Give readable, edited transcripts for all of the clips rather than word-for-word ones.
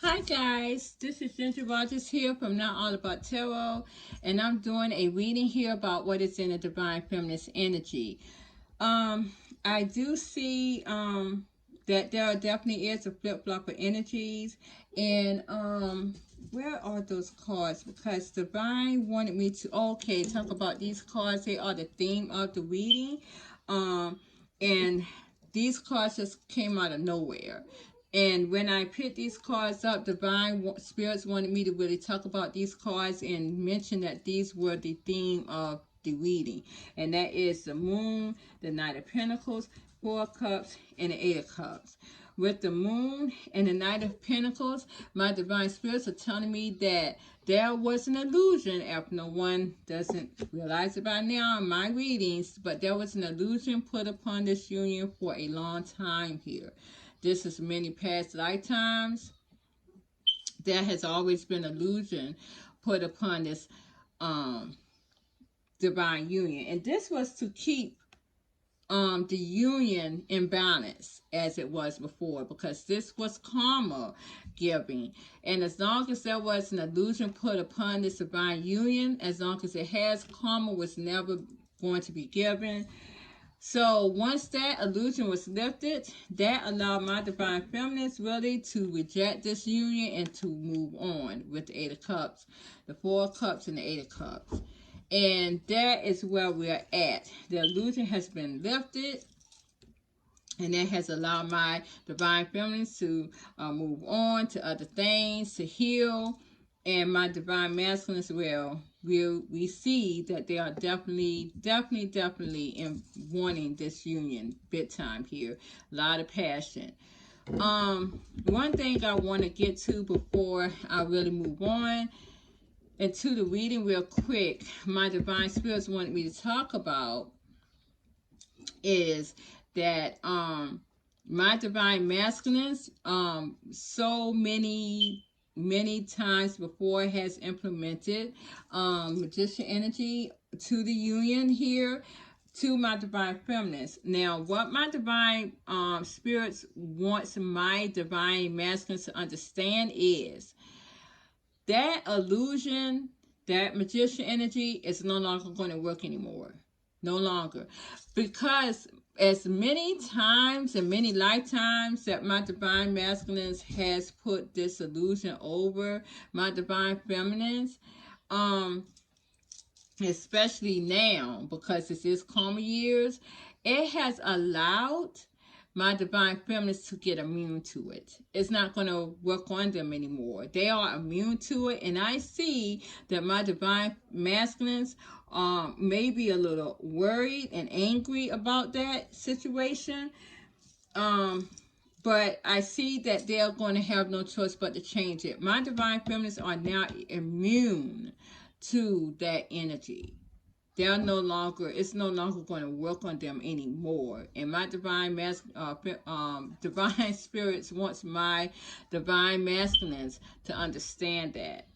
Hi guys, this is Ginger Rogers here from Not All About Tarot, and I'm doing a reading here about what is in the Divine Feminist energy. I do see that there definitely is a flip-flop of energies, and where are those cards? Because Divine wanted me to talk about these cards. They are the theme of the reading, and these cards just came out of nowhere. And when I picked these cards up, Divine Spirits wanted me to really talk about these cards and mention that these were the theme of the reading. And that is the Moon, the Knight of Pentacles, Four of Cups, and the Eight of Cups. With the Moon and the Knight of Pentacles, my Divine Spirits are telling me that there was an illusion, if no one doesn't realize it by now in my readings, but there was an illusion put upon this union for a long time here. This is many past lifetimes. There has always been illusion put upon this divine union. And this was to keep the union in balance as it was before, because this was karma giving. And as long as there was an illusion put upon this divine union, as long as it has, karma was never going to be given. So once that illusion was lifted, that allowed my Divine Feminines really to reject this union and to move on with the Eight of Cups, the Four of Cups, and the Eight of Cups. And that is where we're at. The illusion has been lifted, and that has allowed my Divine Feminines to move on to other things, to heal. And my Divine Masculines we see that they are definitely in wanting this union big time here. A lot of passion. One thing I want to get to before I really move on into the reading real quick, my Divine Spirits wanted me to talk about is that my Divine Masculines, so many times before has implemented magician energy to the union here to my Divine Feminines. Now, what my Divine Spirits wants my Divine Masculines to understand is that illusion, that magician energy is no longer going to work anymore. No longer. Because as many times and many lifetimes that my Divine Masculines has put this illusion over my Divine Feminines, especially now, because this is karma years, it has allowed my Divine Feminines to get immune to it. It's not going to work on them anymore. They are immune to it, and I see that my Divine Masculines may be a little worried and angry about that situation. But I see that they're going to have no choice but to change it. My Divine Feminines are now immune to that energy. They're no longer, it's no longer going to work on them anymore. And my Divine Divine Spirits wants my Divine Masculines to understand that.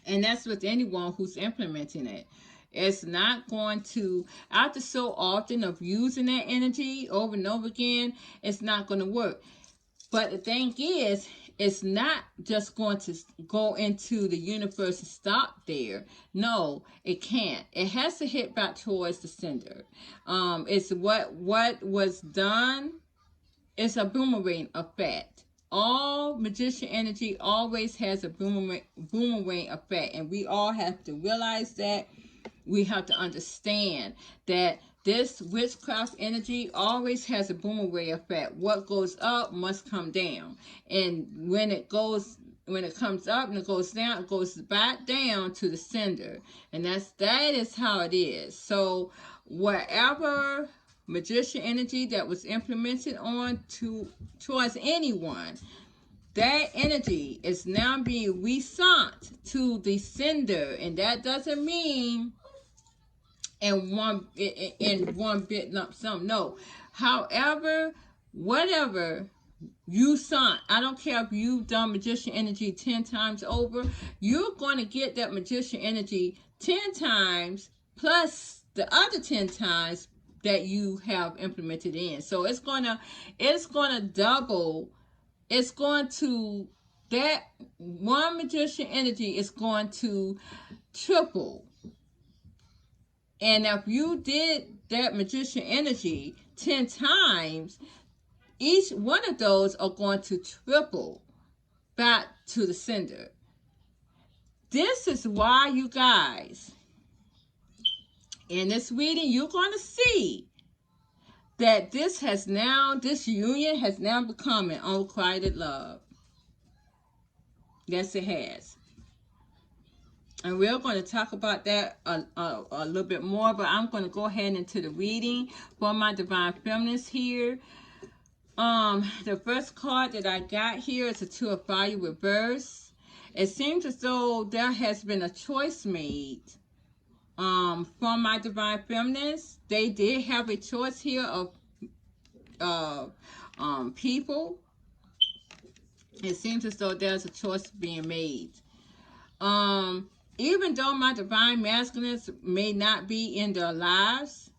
And that's with anyone who's implementing it. It's not going to, after so often of using that energy over and over again, it's not going to work. But the thing is, it's not just going to go into the universe and stop there. No, it can't. It has to hit back towards the sender. It's what was done. It's a boomerang effect. All magician energy always has a boomerang effect, and we all have to realize that. We have to understand that this witchcraft energy always has a boomerang effect. What goes up must come down, and when it comes up and it goes down, it goes back down to the sender, and that is how it is. So whatever magician energy that was implemented on towards anyone, that energy is now being resent to the sender, and that doesn't mean in one bit lump sum. No. However, whatever you sent, I don't care if you've done magician energy 10 times over, you're going to get that magician energy 10 times plus the other 10 times that you have implemented in. So it's gonna double it's going to, that one magician energy is going to triple. And if you did that magician energy 10 times, each one of those are going to triple back to the sender. This is why, you guys, in this reading, you're going to see that this union has now become an unrequited love. Yes, it has. And we're going to talk about that a little bit more, but I'm going to go ahead into the reading for my Divine Feminines here. The first card that I got here is a Two of Fire reverse. It seems as though there has been a choice made from my Divine Feminines. They did have a choice here of people. It seems as though there's a choice being made. Even though my Divine Masculines may not be in their lives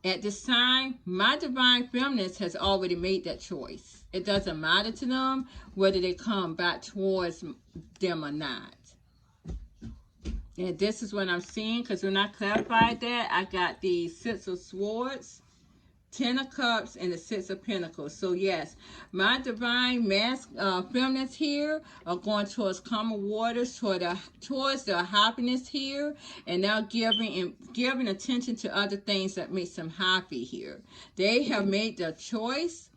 at this time, my Divine Feminines has already made that choice. It doesn't matter to them whether they come back towards them or not. And this is what I'm seeing, because when I clarified that, I got the Six of Swords, Ten of Cups, and the Six of Pentacles. So yes, my Divine Feminines here are going towards calmer waters, towards their happiness here, and now giving attention to other things that makes them happy here. They have made their choice.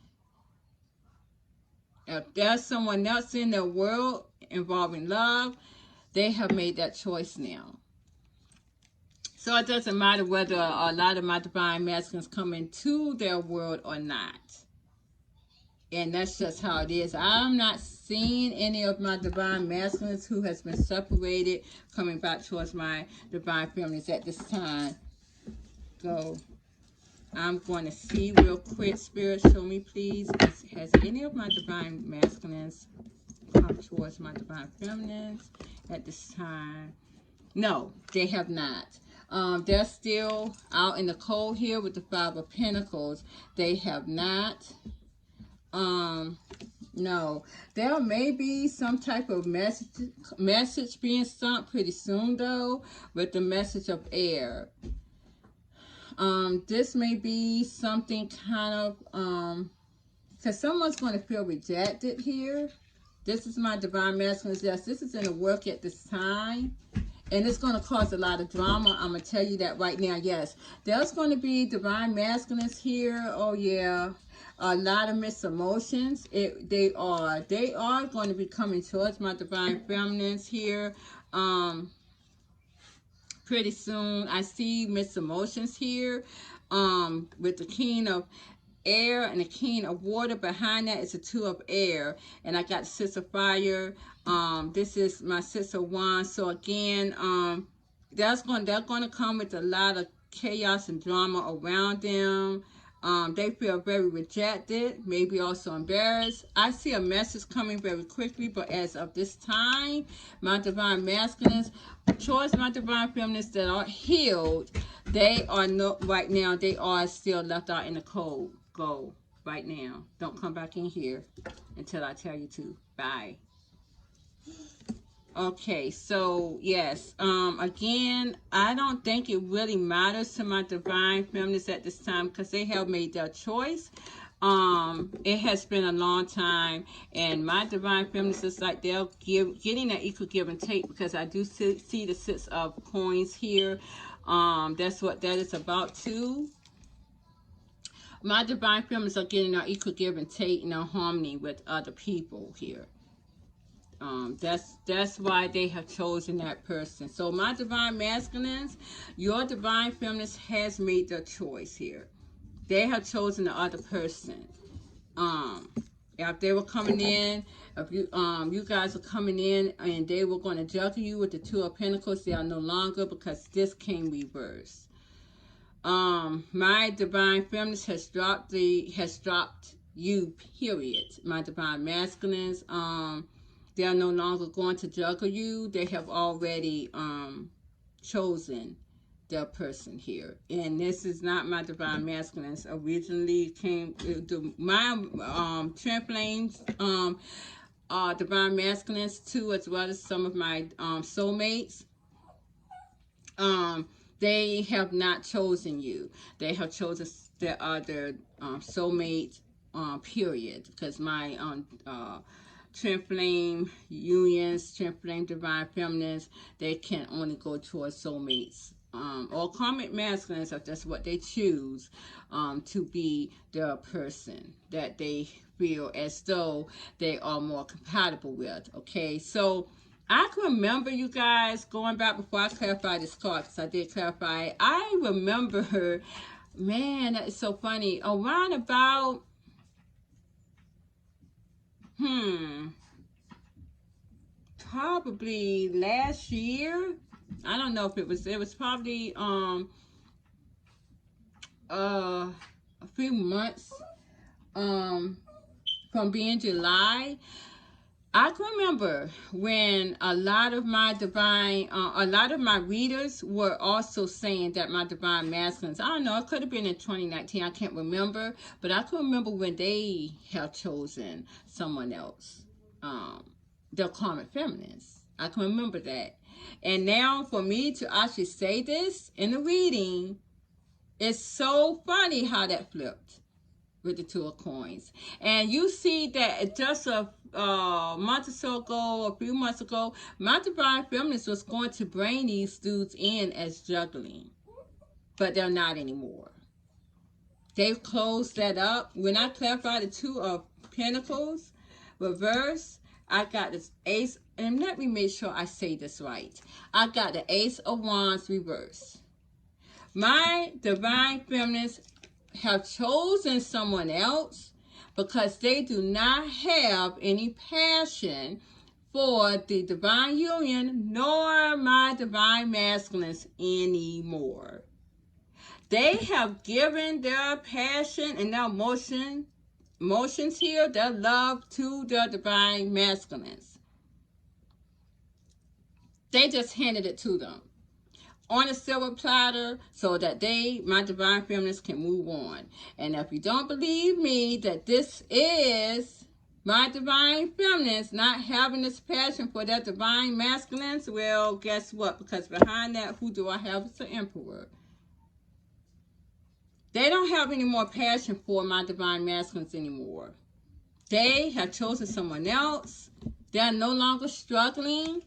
If there's someone else in their world involving love, they have made that choice now. So it doesn't matter whether a lot of my Divine Masculines come into their world or not. And that's just how it is. I'm not seeing any of my Divine Masculines who has been separated coming back towards my Divine Feminines at this time. So I'm going to see real quick. Spirit, show me please. Has any of my Divine Masculines come towards my Divine Feminines at this time? No, they have not. They're still out in the cold here with the Five of Pentacles. They have not. No. There may be some type of message being sent pretty soon, though, with the message of air. This may be something kind of, because someone's going to feel rejected here. This is my Divine Masculines. Yes, this is in the work at this time. And it's going to cause a lot of drama. I'm going to tell you that right now. Yes, there's going to be Divine Masculines here. Oh, yeah. A lot of mixed emotions. They are going to be coming towards my Divine Feminines here. Pretty soon. I see mixed emotions here. With the King of Air and the King of Water. Behind that is a Two of Air, and I got the Six of Fire. This is my Six of Wands. So again, they're going to come with a lot of chaos and drama around them. They feel very rejected, maybe also embarrassed. I see a message coming very quickly, but as of this time, my Divine Masculines, towards my Divine Feminines that are healed, they are not right now. They are still left out in the cold. Go right now. Don't come back in here until I tell you to. Bye. Okay, so yes, again, I don't think it really matters to my Divine Feminines at this time because they have made their choice. It has been a long time, and my Divine Feminines is like they're getting that equal give and take, because I do see the Six of Coins here. That's what that is about too. My Divine Feminines are getting our equal give and take and our harmony with other people here. That's why they have chosen that person. So my Divine Masculines, your Divine Feminines has made their choice here. They have chosen the other person. If they were coming in, if you guys are coming in and they were going to juggle you with the Two of Pentacles, they are no longer, because this came reversed. My Divine Feminines has dropped you, period. My Divine Masculines, they are no longer going to juggle you. They have already chosen the person here. And this is not my divine masculines. Originally came to my twin flames, divine masculines too, as well as some of my soulmates. They have not chosen you. They have chosen their other soulmates, period. Because my twin flame unions, twin flame divine feminines, they can only go towards soulmates. Or karmic masculines, if that's what they choose, to be the person that they feel as though they are more compatible with. Okay, so I can remember, you guys, going back before I clarified this card, because I did clarify it. I remember, man, that is so funny. Around about, probably last year. I don't know if it was probably a few months from being July. I can remember when a lot of my readers were also saying that my divine masculines, I don't know, it could have been in 2019, I can't remember, but I can remember when they have chosen someone else, their karmic feminines. I can remember that. And now for me to actually say this in the reading, it's so funny how that flipped with the Two of Coins. And you see that just a month or so ago, a few months ago, my divine feminist was going to bring these dudes in as juggling, but they're not anymore. They've closed that up. When I clarified the Two of Pentacles reverse, I got this Ace, and let me make sure I say this right. I got the Ace of Wands reverse. My divine feminists have chosen someone else because they do not have any passion for the divine union nor my divine masculines anymore. They have given their passion and their emotions here, their love, to their divine masculines. They just handed it to them on a silver platter so that they, my divine feminists, can move on. And if you don't believe me that this is my divine feminists not having this passion for their divine masculines, well, guess what? Because behind that, who do I have? It's the Emperor. They don't have any more passion for my divine masculines anymore. They have chosen someone else. They're no longer struggling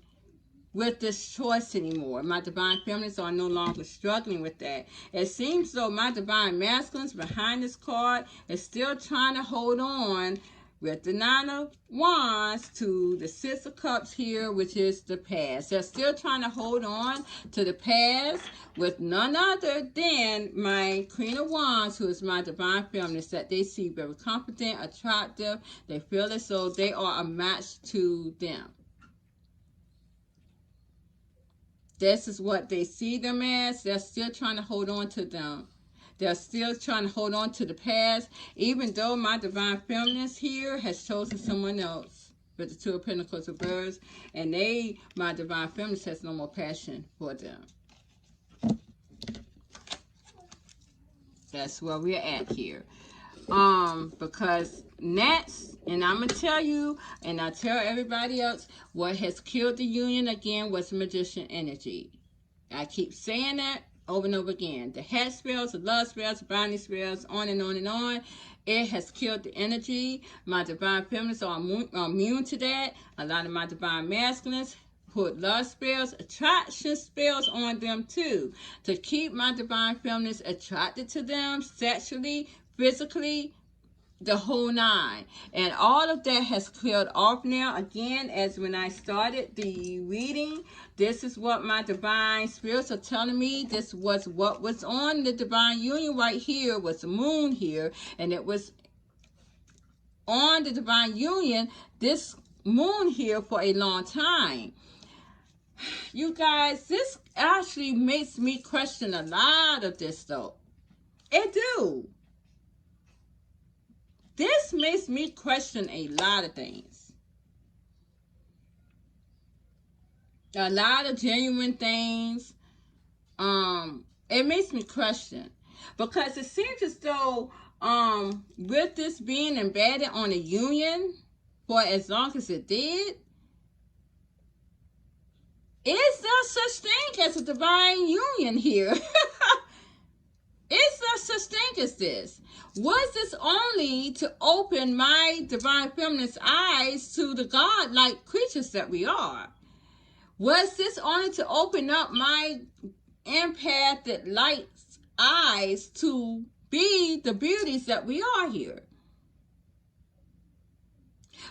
with this choice anymore. My divine feminists are no longer struggling with that. It seems though my divine masculines behind this card is still trying to hold on with the Nine of Wands to the Six of Cups here, which is the past. They're still trying to hold on to the past with none other than my Queen of Wands, who is my divine feminist, that they see very confident, attractive. They feel as though they are a match to them. This is what they see them as. They're still trying to hold on to them. They're still trying to hold on to the past, even though my divine feminist here has chosen someone else with the Two of Pentacles reversed, and they, my divine feminist, has no more passion for them. That's where we're at here. Because next, and I'm going to tell you, and I tell everybody else, what has killed the union again was magician energy. I keep saying that over and over again. The head spells, the love spells, the binding spells, on and on and on. It has killed the energy. My divine feminists are immune to that. A lot of my divine masculines put love spells, attraction spells on them too, to keep my divine feminists attracted to them sexually, physically, the whole nine. And all of that has cleared off now. Again, as when I started the reading, this is what my divine spirits are telling me. This was what was on the divine union right here, was the moon here, and it was on the divine union, this moon here, for a long time. You guys, this actually makes me question a lot of this though. It do. This makes me question a lot of things. A lot of genuine things. It makes me question, because it seems as though with this being embedded on a union for as long as it did, is there such thing as a divine union here? Is there such thing as this? Was this only to open my divine feminine's eyes to the God-like creatures that we are? Was this only to open up my empathic light's eyes to be the beauties that we are here?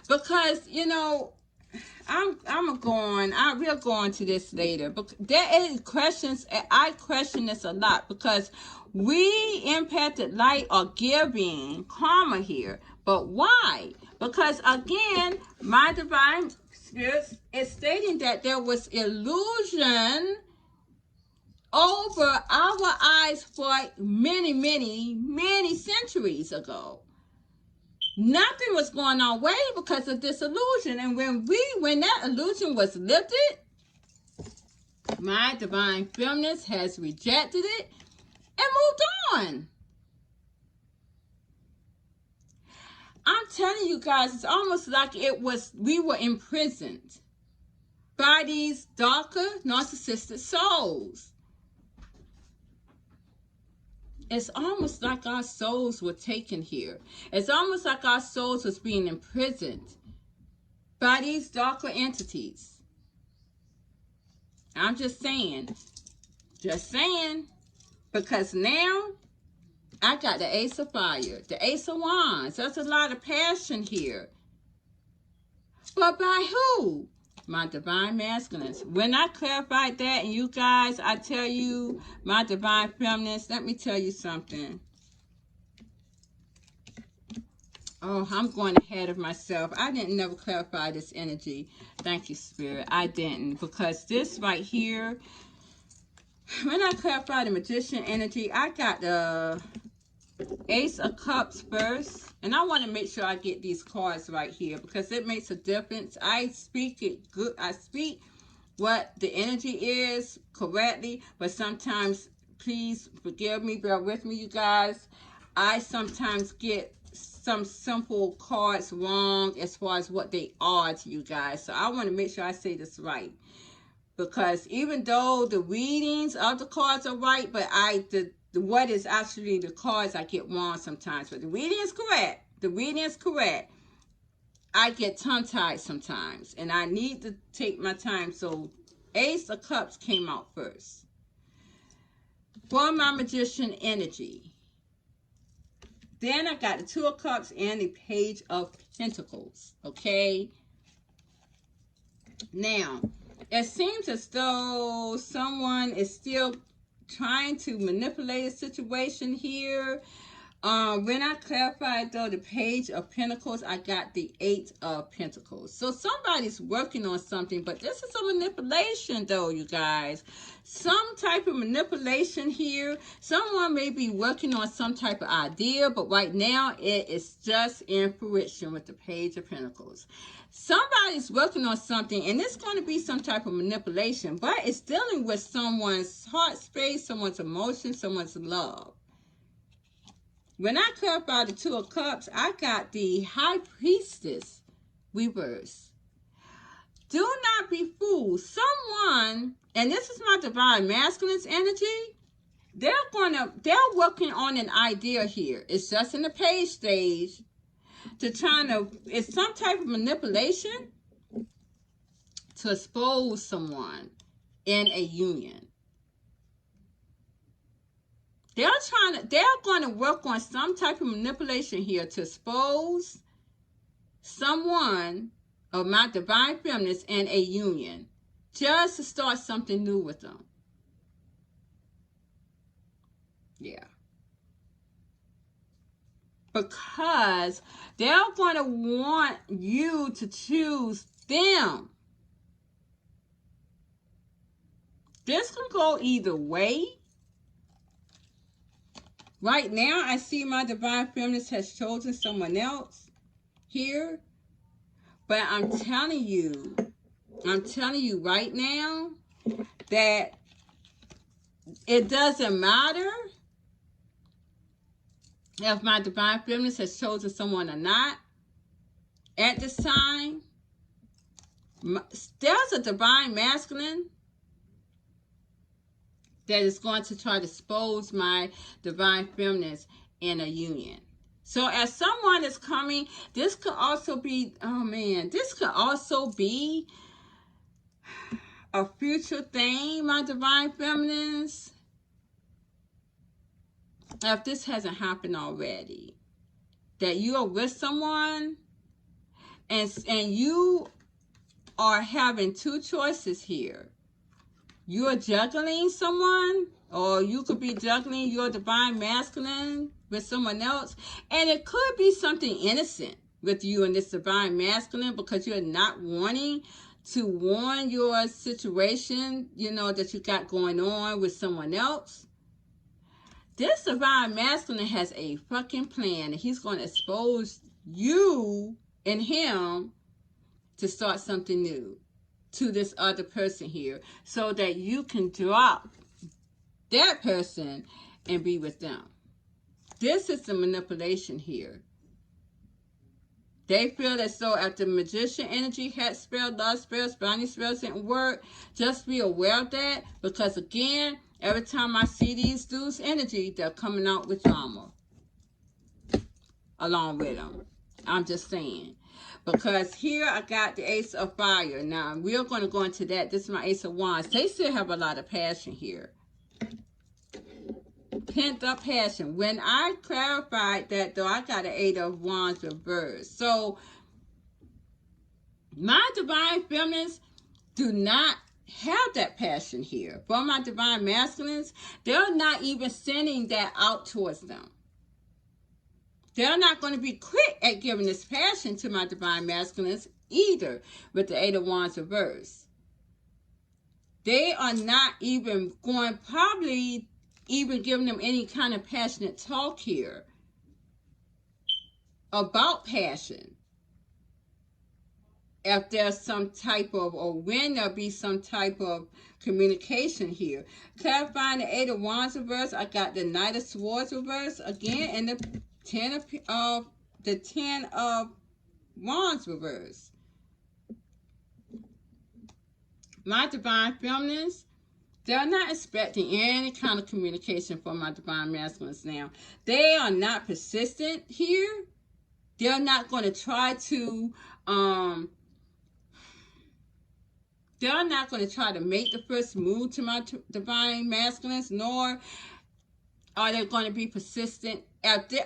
Because, you know, we'll go on to this later, but there is questions. I question this a lot, because we empathic light are giving karma here. But why? Because again, my divine spirit is stating that there was illusion over our eyes for many, many, many centuries ago. Nothing was going our way because of this illusion. And when that illusion was lifted, my divine feminine has rejected it and moved on. I'm telling you guys, it's almost like we were imprisoned by these darker narcissistic souls. It's almost like our souls were taken here. It's almost like our souls was being imprisoned by these darker entities. I'm just saying, because now I got the Ace of Fire, the Ace of Wands. There's a lot of passion here. But by who? My divine masculines. When I clarified that, and you guys, I tell you, my divine feminines, let me tell you something. Oh, I'm going ahead of myself. I didn't never clarify this energy. Thank you, Spirit. I didn't, because this right here, when I clarified the Magician energy, I got the Ace of Cups first, and I want to make sure I get these cards right here, because it makes a difference. I speak it good. I speak what the energy is correctly, but sometimes, please forgive me, bear with me, you guys. I sometimes get some simple cards wrong as far as what they are to you guys. So I want to make sure I say this right, because even though the readings of the cards are right, but what is actually the cards I get wrong sometimes. But the reading is correct. The reading is correct. I get tongue-tied sometimes, and I need to take my time. So Ace of Cups came out first for my Magician energy. Then I got the Two of Cups and the Page of Pentacles. Okay. Now, it seems as though someone is still trying to manipulate a situation here. When I clarified, though, the Page of Pentacles, I got the Eight of Pentacles. So somebody's working on something, but this is a manipulation, though, you guys. Some type of manipulation here. Someone may be working on some type of idea, but right now it is just in fruition with the Page of Pentacles. Somebody's working on something, and it's going to be some type of manipulation, but it's dealing with someone's heart space, someone's emotion, someone's love. When I clarified the Two of Cups, I got the High Priestess reverse. Do not be fooled. Someone, and this is my divine masculine's energy, they're working on an idea here. It's just in the page stage. It's some type of manipulation to expose someone in a union. They're going to work on some type of manipulation here to expose someone of my divine feminines in a union, just to start something new with them. Yeah. Because they're going to want you to choose them. This can go either way. Right now, I see my divine feminine has chosen someone else here. But I'm telling you right now that it doesn't matter if my divine feminine has chosen someone or not. At this time, there's a divine masculine that is going to try to expose my divine feminine in a union. So as someone is coming, this could also be, oh man, this could also be a future thing, my divine feminines. If this hasn't happened already, that you are with someone and you are having two choices here. You are juggling someone, or you could be juggling your divine masculine with someone else. And it could be something innocent with you and this divine masculine, because you're not wanting to warn your situation, you know, that you got going on with someone else. This divine masculine has a fucking plan, and he's going to expose you and him to start something new to this other person here, so that you can drop that person and be with them. This is the manipulation here. They feel as though if the magician energy, head spell, love spells, binding spells didn't work, just be aware of that, because again, every time I see these dudes' energy, they're coming out with drama along with them. I'm just saying. Because here I got the Ace of Fire. Now, we're going to go into that. This is my Ace of Wands. They still have a lot of passion here. Pent up passion. When I clarified that, though, I got an Eight of Wands reversed. So, my divine feminines do not have that passion here. For my divine masculines, they're not even sending that out towards them. They're not going to be quick at giving this passion to my divine masculines either with the Eight of Wands reverse. They are not even going, probably even giving them any kind of passionate talk here about passion. If there's some type of, or when there'll be some type of communication here. Clarifying the Eight of Wands reverse, I got the Knight of Swords reverse again, and the Ten of Wands reverse. My divine feminines, they're not expecting any kind of communication from my divine masculines now. They are not persistent here. They're not going to try to they're not going to try to make the first move to my divine masculines, nor are they going to be persistent?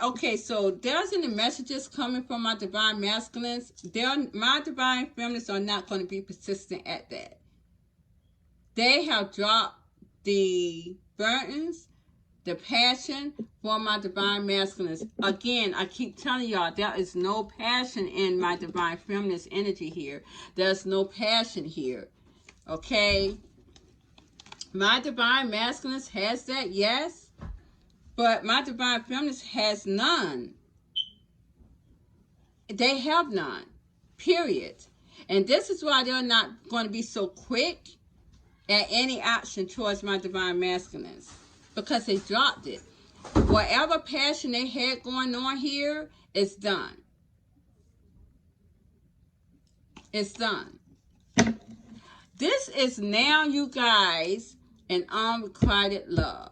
Okay, so there's any messages coming from my divine masculines. My divine feminines are not going to be persistent at that. They have dropped the burdens, the passion for my divine masculines. Again, I keep telling y'all, there is no passion in my divine feminines energy here. There's no passion here. Okay? My divine masculines has that, yes. But my divine feminines has none. They have none. Period. And this is why they're not going to be so quick at any action towards my divine masculines. Because they dropped it. Whatever passion they had going on here is done. It's done. This is now, you guys, an unrequited love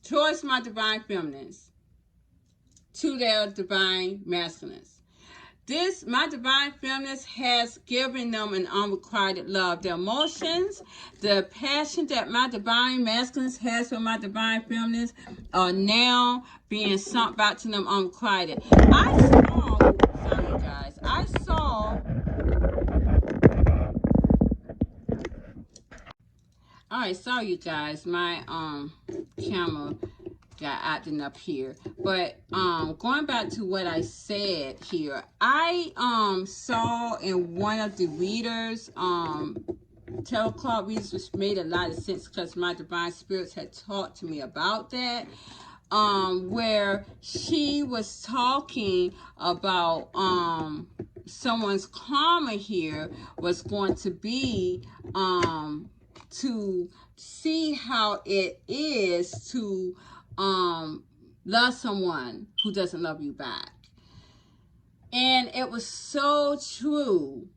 towards my divine feminines, to their divine masculines. My divine feminines has given them an unrequited love. The emotions, the passion that my divine masculines has for my divine feminines are now being sunk back to them unrequited. Alright, sorry you guys, my camera got acting up here. But going back to what I said here, I saw in one of the readers, tarot card readers, which made a lot of sense because my divine spirits had talked to me about that, where she was talking about someone's karma here was going to be to see how it is to love someone who doesn't love you back. And it was so true.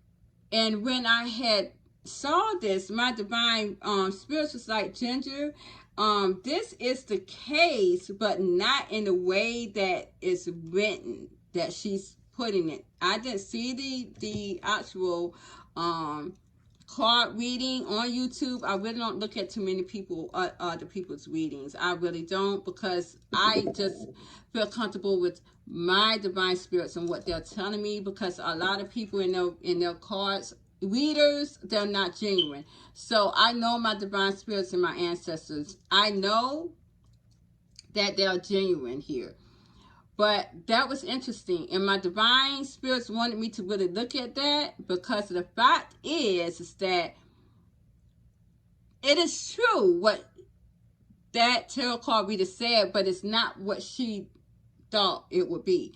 And when I had saw this, my divine spirits was like, Ginger, this is the case, but not in the way that is written, that she's putting it. I didn't see the actual card reading on YouTube. I really don't look at too many people, other people's readings. I really don't, because I just feel comfortable with my divine spirits and what they're telling me, because a lot of people in their cards readers, they're not genuine. So I know my divine spirits and my ancestors. I know that they're genuine here. But that was interesting, and my divine spirits wanted me to really look at that, because the fact is that it is true what that tarot card reader said, but it's not what she thought it would be.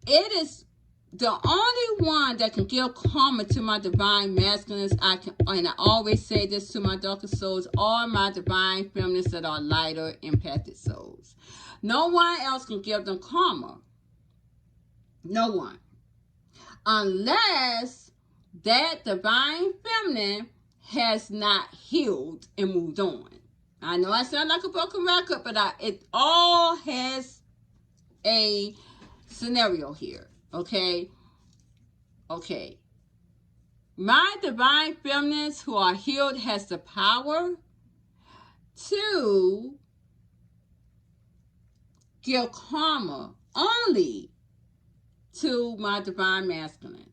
It is the only one that can give karma to my divine masculines. And I always say this to my darker souls, are my divine feminines that are lighter, empathic souls. No one else can give them karma. No one. Unless that divine feminine has not healed and moved on. I know I sound like a broken record, but it all has a scenario here. Okay? Okay. My divine feminines who are healed has the power to give karma only to my divine masculines.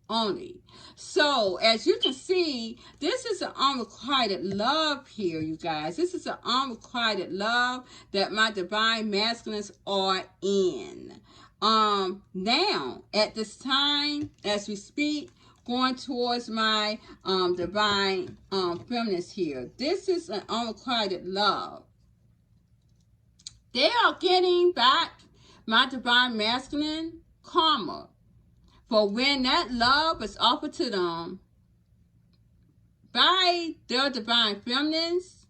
Only. So, as you can see, this is an unrequited love here, you guys. This is an unrequited love that my divine masculines are in. Now, at this time, as we speak, going towards my divine feminines here. This is an unrequited love. They are getting back my divine masculine karma for when that love is offered to them by their divine feminines.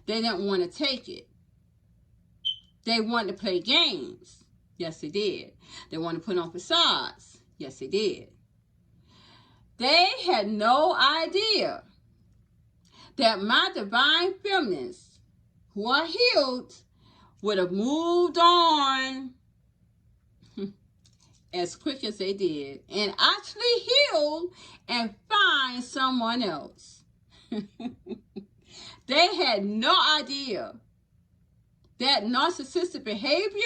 They didn't want to take it. They wanted to play games. Yes, they did. They wanted to put on facades. Yes, they did. They had no idea that my divine feminines who are healed would have moved on as quick as they did and actually heal and find someone else. They had no idea that narcissistic behavior,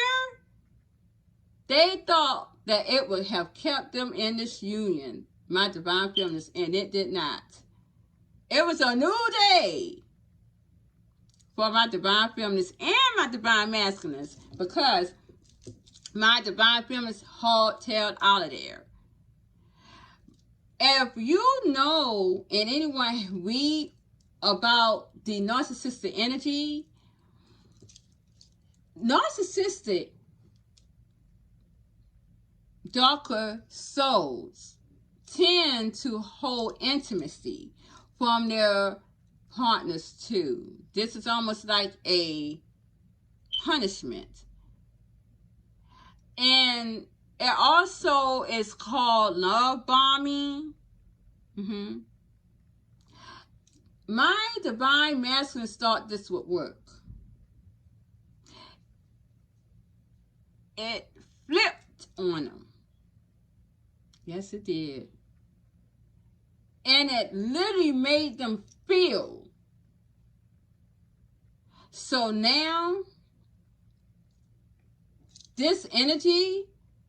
they thought that it would have kept them in this union, my divine feminines, and it did not. It was a new day for my divine feminines and my divine masculines, because my divine feminines hard-tailed out of there. If you know and anyone read about the narcissistic energy, narcissistic darker souls tend to hold intimacy from their partners too. This is almost like a punishment. And it also is called love bombing. My divine masculines thought this would work. It flipped on them. Yes, it did. And it literally made them feel. So now, this energy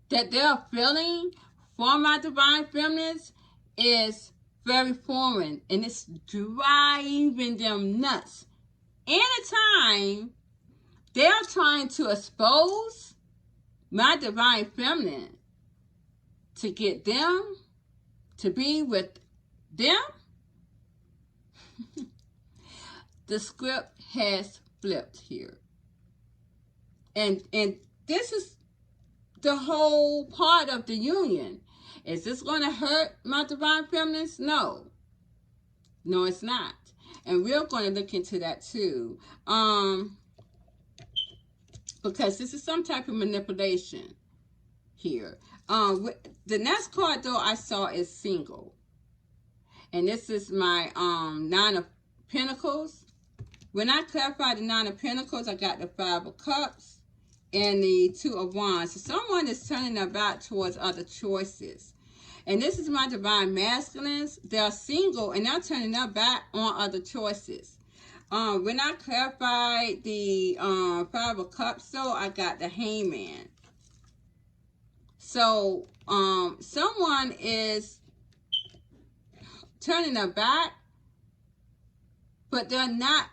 that they're feeling from my divine feminines is very foreign, and it's driving them nuts. Anytime they're trying to expose my divine feminine to get them to be with them, the script has flipped here. And this is the whole part of the union. Is this going to hurt my divine feminines? No. No, it's not. And we're going to look into that too. Because this is some type of manipulation here. The next card though I saw is single. And this is my Nine of Pentacles. When I clarified the Nine of Pentacles, I got the Five of Cups and the Two of Wands. So someone is turning their back towards other choices. And this is my divine masculines. They're single and they're turning their back on other choices. When I clarified the Five of Cups, though, I got the Hangman. So, someone is turning their back, but they're not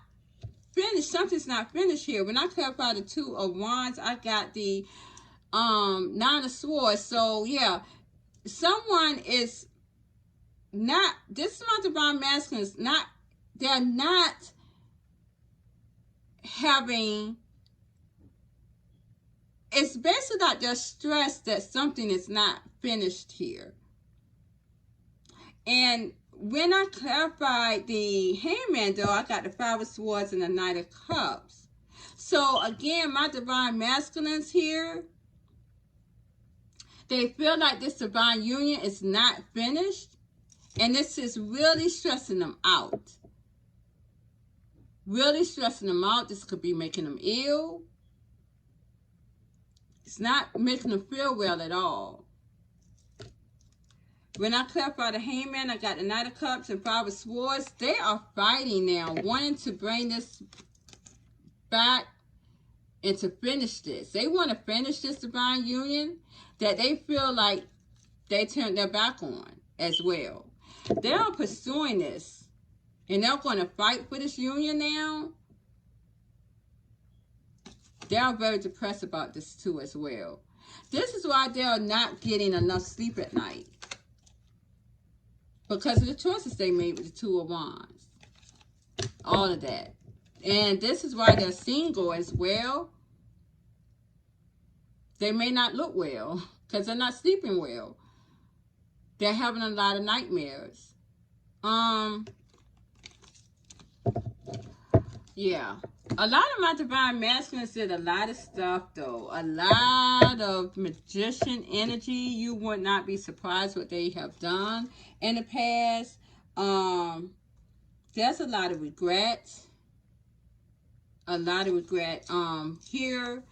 finished. Something's not finished here. When I clarified the Two of Wands, I got the Nine of Swords. So, yeah, someone is not, this is my divine masculine, they're not having, it's basically like they're stressed that something is not finished here. And when I clarified the Hangman, though, I got the Five of Swords and the Knight of Cups. So again, my divine masculines here, they feel like this divine union is not finished, and this is really stressing them out. Really stressing them out. This could be making them ill. It's not making them feel well at all. When I clarify the Hangman, I got the Knight of Cups and Five of Swords. They are fighting now, wanting to bring this back and to finish this. They want to finish this divine union that they feel like they turned their back on as well. They are pursuing this. And they're going to fight for this union now. They are very depressed about this too as well. This is why they are not getting enough sleep at night. Because of the choices they made with the Two of Wands. All of that. And this is why they're single as well. They may not look well. Because they're not sleeping well. They're having a lot of nightmares. Yeah. A lot of my divine masculines did a lot of stuff, though. A lot of magician energy. You would not be surprised what they have done in the past. There's a lot of regret. A lot of regret. Here,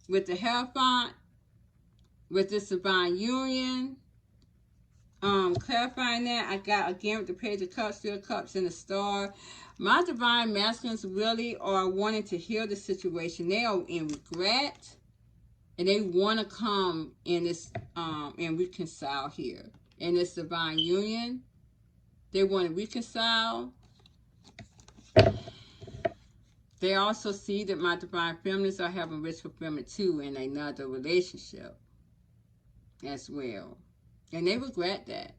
with the Hierophant, with this divine union. Clarifying that, I got, again, with the Page of Cups, Three of Cups, and the Star. My divine masculines really are wanting to heal the situation. They are in regret. And they want to come in this, and reconcile here. In this divine union. They want to reconcile. They also see that my divine feminines are having rich fulfillment too in another relationship as well. And they regret that.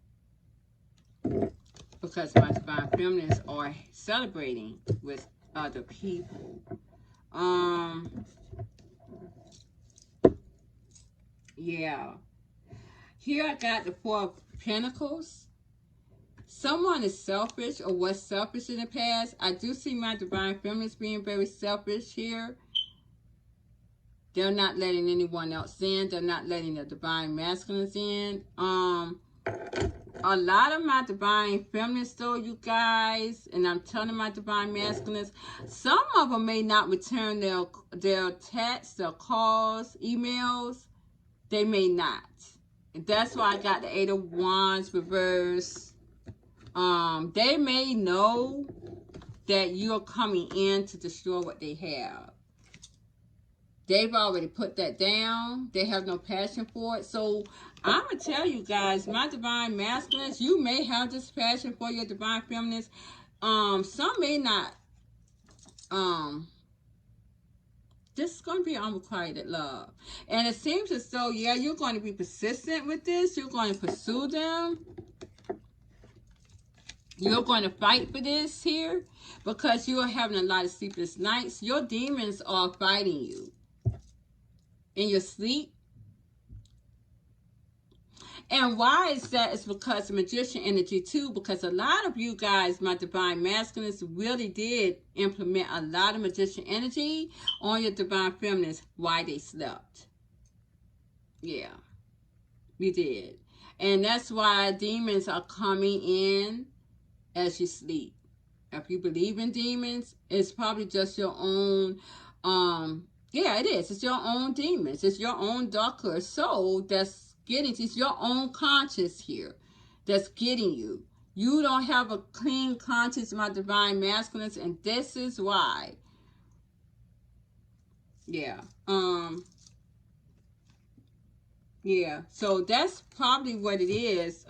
Because my divine feminines are celebrating with other people. Yeah. Here I got the Four of Pentacles. Someone is selfish or was selfish in the past. I do see my divine feminines being very selfish here. They're not letting anyone else in. They're not letting the divine masculines in. A lot of my divine feminines, though, you guys, and I'm telling my divine masculines, some of them may not return their texts, their calls, emails. They may not. That's why I got the Eight of Wands reverse. They may know that you're coming in to destroy what they have. They've already put that down. They have no passion for it. So I'm going to tell you guys, my divine masculines, you may have this passion for your divine feminines. Some may not. This is going to be unrequited love. And it seems as though, yeah, you're going to be persistent with this. You're going to pursue them. You're going to fight for this here. Because you are having a lot of sleepless nights. Your demons are fighting you in your sleep. And why is that? It's because of magician energy too, because a lot of you guys, my divine masculines, really did implement a lot of magician energy on your divine feminines while they slept. Yeah, we did. And that's why demons are coming in as you sleep. If you believe in demons, it's probably just your own, yeah, it is. It's your own demons. It's your own darker soul that's getting, it's your own conscience here that's getting you. You don't have a clean conscience, my divine masculines, and this is why. Yeah. Yeah. So that's probably what it is.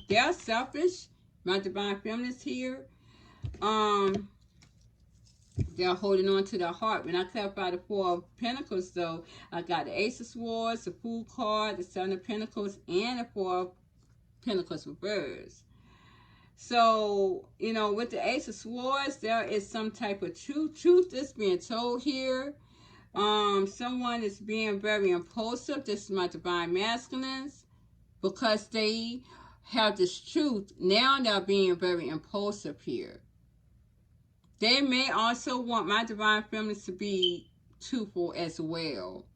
They're selfish, my divine feminines here. They're holding on to their heart. When I clarify the Four of Pentacles, though, I got the Ace of Swords, the Fool card, the Seven of Pentacles, and the Four of Pentacles reversed. So, you know, with the Ace of Swords, there is some type of truth. Truth is being told here. Someone is being very impulsive. This is my divine masculines. Because they have this truth, now they're being very impulsive here. They may also want my divine feminines to be truthful as well.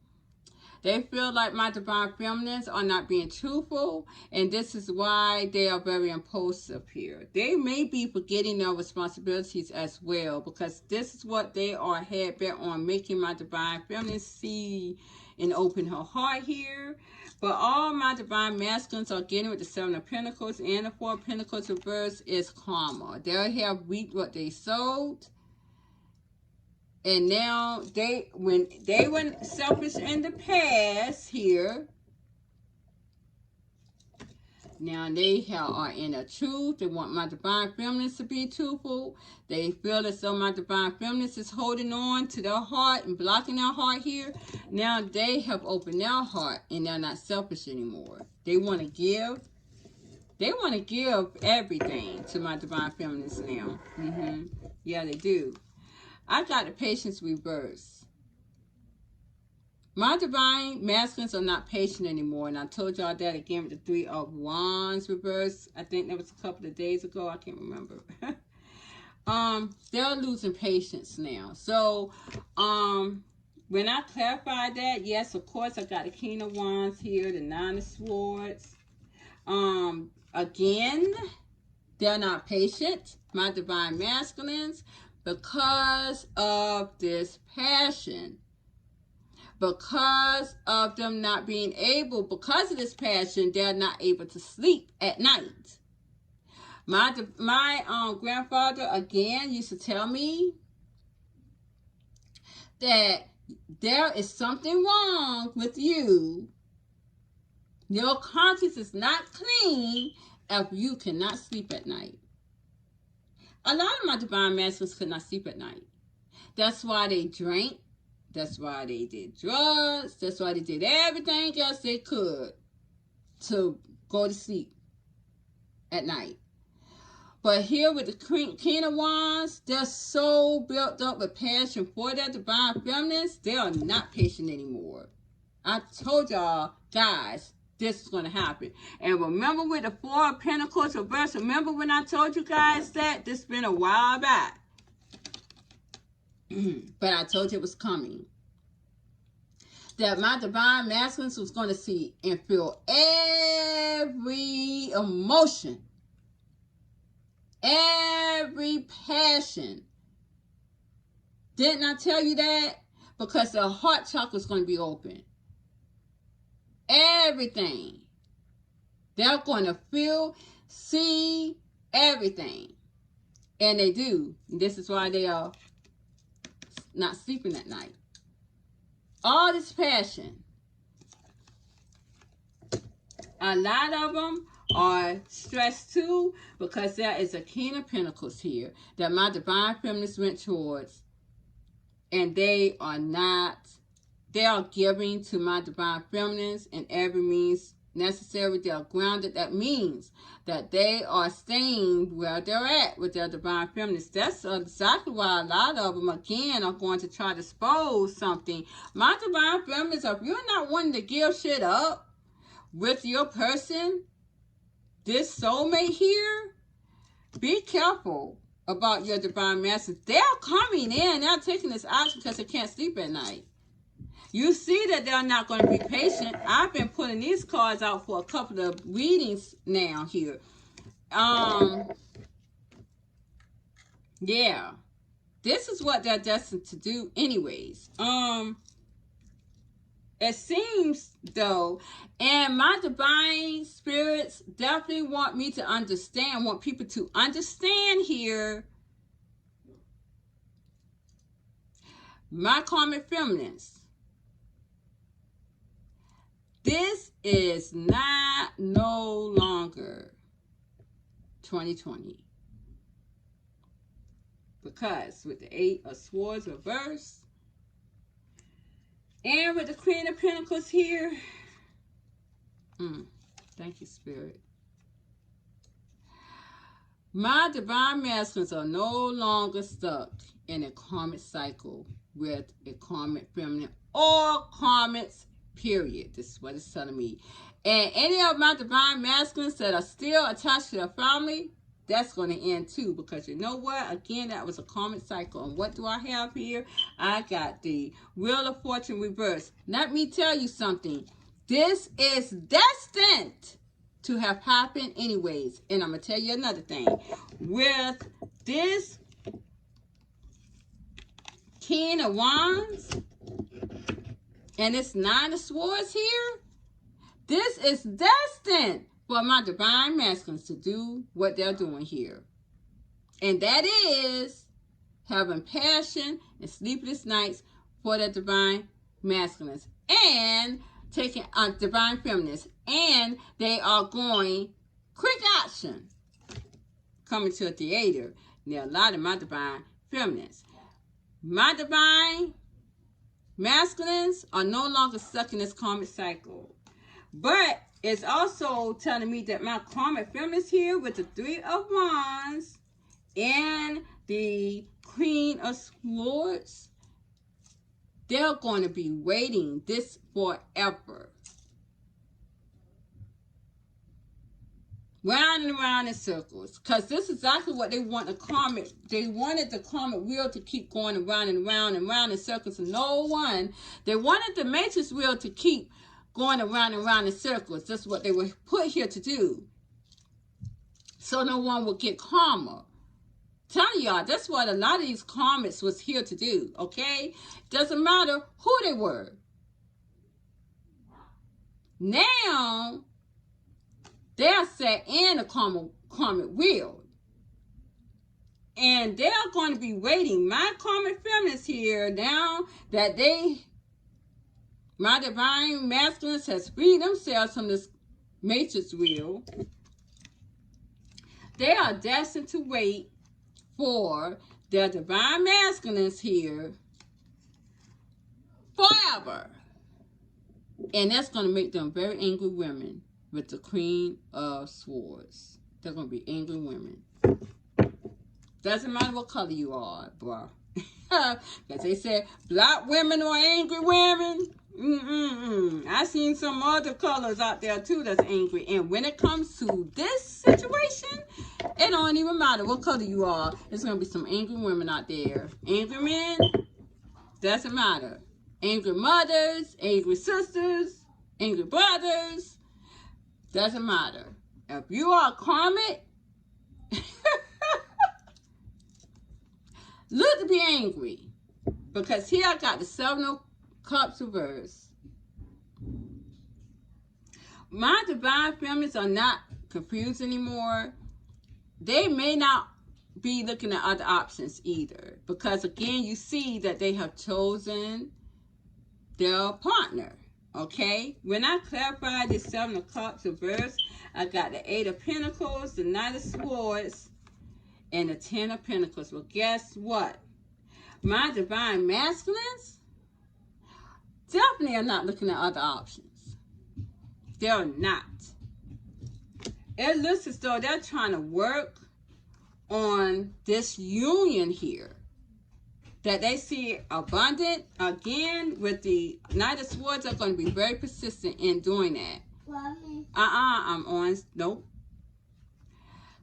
They feel like my divine feminines are not being truthful, and this is why they are very impulsive here. They may be forgetting their responsibilities as well, because this is what they are head bent on, making my divine feminine see and open her heart here. But all my divine masculines are getting with the Seven of Pentacles and the Four of Pentacles reverse is karma. They have reaped what they sowed. And now when they were selfish in the past here, now they are in the truth. They want my divine feminines to be truthful. They feel as though my divine feminines is holding on to their heart and blocking their heart here. Now they have opened their heart and they're not selfish anymore. They want to give. They want to give everything to my divine feminines now. Yeah, they do. I got the patience reverse. My divine masculines are not patient anymore. And I told y'all that again with the Three of Wands reverse. I think that was a couple of days ago. I can't remember. They're losing patience now. So, when I clarified that, yes, of course, I got the King of Wands here, the Nine of Swords. Again, they're not patient. My divine masculines. Because of this passion, because of them not being able, because of this passion, they're not able to sleep at night. My grandfather, again, used to tell me that there is something wrong with you. Your conscience is not clean if you cannot sleep at night. A lot of my divine masculines could not sleep at night. That's why they drank. That's why they did drugs. That's why they did everything else they could to go to sleep at night. But here with the King of Wands, they're so built up with passion for their divine feminines, they are not patient anymore. I told y'all, guys, this is going to happen. And remember with the Four of Pentacles reverse, remember when I told you guys that? This has been a while back. But I told you it was coming. That my divine masculines was going to see and feel every emotion. Every passion. Didn't I tell you that? Because the heart chakra is going to be open. Everything. They're going to feel, see everything. And they do. This is why they are not sleeping at night. All this passion. A lot of them are stressed too, because there is a King of Pentacles here that my divine feminines went towards. And they are not. They are giving to my divine feminines in every means necessary. They are grounded. That means that they are staying where they're at with their divine feminines. That's exactly why a lot of them, again, are going to try to expose something. My divine feminines, if you're not wanting to give shit up, with your person, this soulmate here, be careful about your divine masculine. They're coming in. They're taking this action because they can't sleep at night. You see that they're not going to be patient. I've been putting these cards out for a couple of readings now here. Yeah. This is what they're destined to do anyways. It seems, though, and my divine spirits definitely want me to understand, want people to understand here, my karmic feminines, this is not no longer 2020. Because with the 8 of Swords reversed, and with the Queen of Pentacles here, thank you, Spirit. My divine masculines are no longer stuck in a karmic cycle with a karmic feminine or karmics, period. This is what it's telling me. And any of my divine masculines that are still attached to their family, that's going to end too, because you know what? Again, that was a karmic cycle. And what do I have here? I got the Wheel of Fortune reversed. Let me tell you something. This is destined to have happened anyways. And I'm going to tell you another thing. With this King of Wands and this Nine of Swords here, this is destined for my divine masculines to do what they're doing here. And that is having passion and sleepless nights for the divine masculines. And taking divine feminines. And they are going quick action. Coming to a theater. Now, a lot of my divine feminines. My divine masculines are no longer stuck in this karmic cycle. But it's also telling me that my karmic feminines here with the Three of Wands and the Queen of Swords, they're going to be waiting this forever. Round and round in circles. Because this is exactly what they want the karmic. They wanted the karmic wheel to keep going around and round and round in circles. And no one. They wanted the matrix wheel to keep going around and round in circles. That's what they were put here to do. So no one would get karma. Telling y'all, that's what a lot of these karmics was here to do. Okay? Doesn't matter who they were. Now, they're set in a karmic wheel. And they're going to be waiting. My karmic feminists here, now that my divine masculines has freed themselves from this matrix wheel, they are destined to wait for their divine masculines here forever. And that's going to make them very angry women with the Queen of Swords. They're going to be angry women. Doesn't matter what color you are, bro. Because they said black women are angry women. I seen some other colors out there too that's angry. And when it comes to this situation, it don't even matter what color you are. There's going to be some angry women out there. Angry men, doesn't matter. Angry mothers, angry sisters, angry brothers, doesn't matter. If you are karmic, look to be angry. Because here I got the Seven of Cups reversed. My divine feminines are not confused anymore. They may not be looking at other options either. Because again, you see that they have chosen their partner. Okay? When I clarify this Seven of Cups reversed, I got the Eight of Pentacles, the Knight of Swords, and the Ten of Pentacles. Well, guess what? My divine masculines definitely are not looking at other options. They're not. It looks as though they're trying to work on this union here. That they see abundant. Again, with the Knight of Swords, are going to be very persistent in doing that. I'm on. Nope.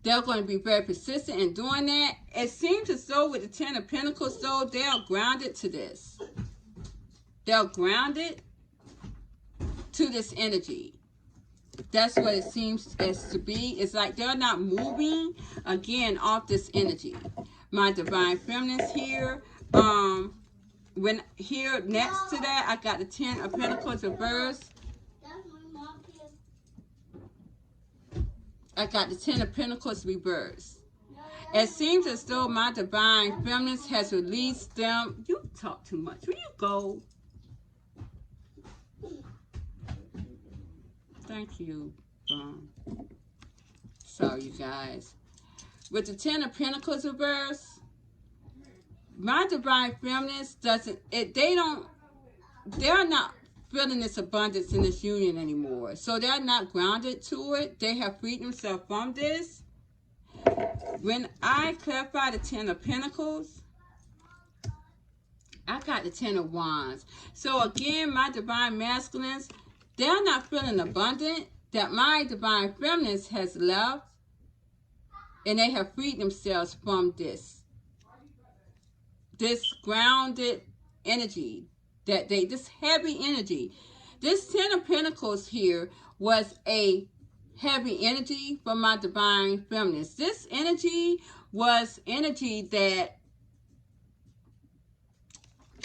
They're going to be very persistent in doing that. It seems as though with the Ten of Pentacles, though, they are grounded to this. They're grounded to this energy. That's what it seems as to be. It's like they're not moving, again, off this energy. My Divine Feminine's here. When here, next to that, I got the Ten of Pentacles reversed. I got the Ten of Pentacles reversed. It seems as though my Divine Feminine has released them. You talk too much. Where you go? Thank you. Sorry, you guys. With the Ten of Pentacles reversed, my Divine Feminine doesn't. They're not feeling this abundance in this union anymore. So they're not grounded to it. They have freed themselves from this. When I clarify the Ten of Pentacles, I got the Ten of Wands. So again, my Divine Masculines, they're not feeling abundant. That my Divine Feminine has left. And they have freed themselves from this grounded energy. This heavy energy. This Ten of Pentacles here was a heavy energy for my Divine Feminine. This energy was energy that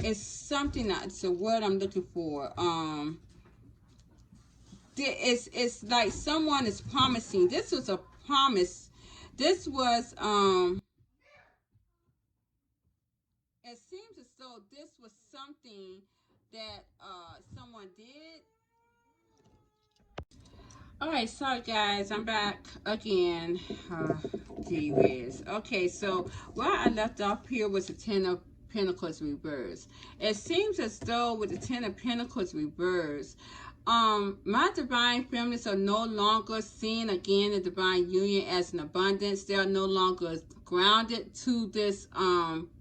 is something that's a word I'm looking for. It's like someone is promising. This was a promise. This was it seems as though this was something that someone did. Alright, sorry guys, I'm back again. Gee whiz. Okay, so where I left off here was the Ten of Pentacles reverse. It seems as though with the Ten of Pentacles reverse, my Divine Feminines are no longer seeing again the Divine Union as an abundance. They are no longer grounded to this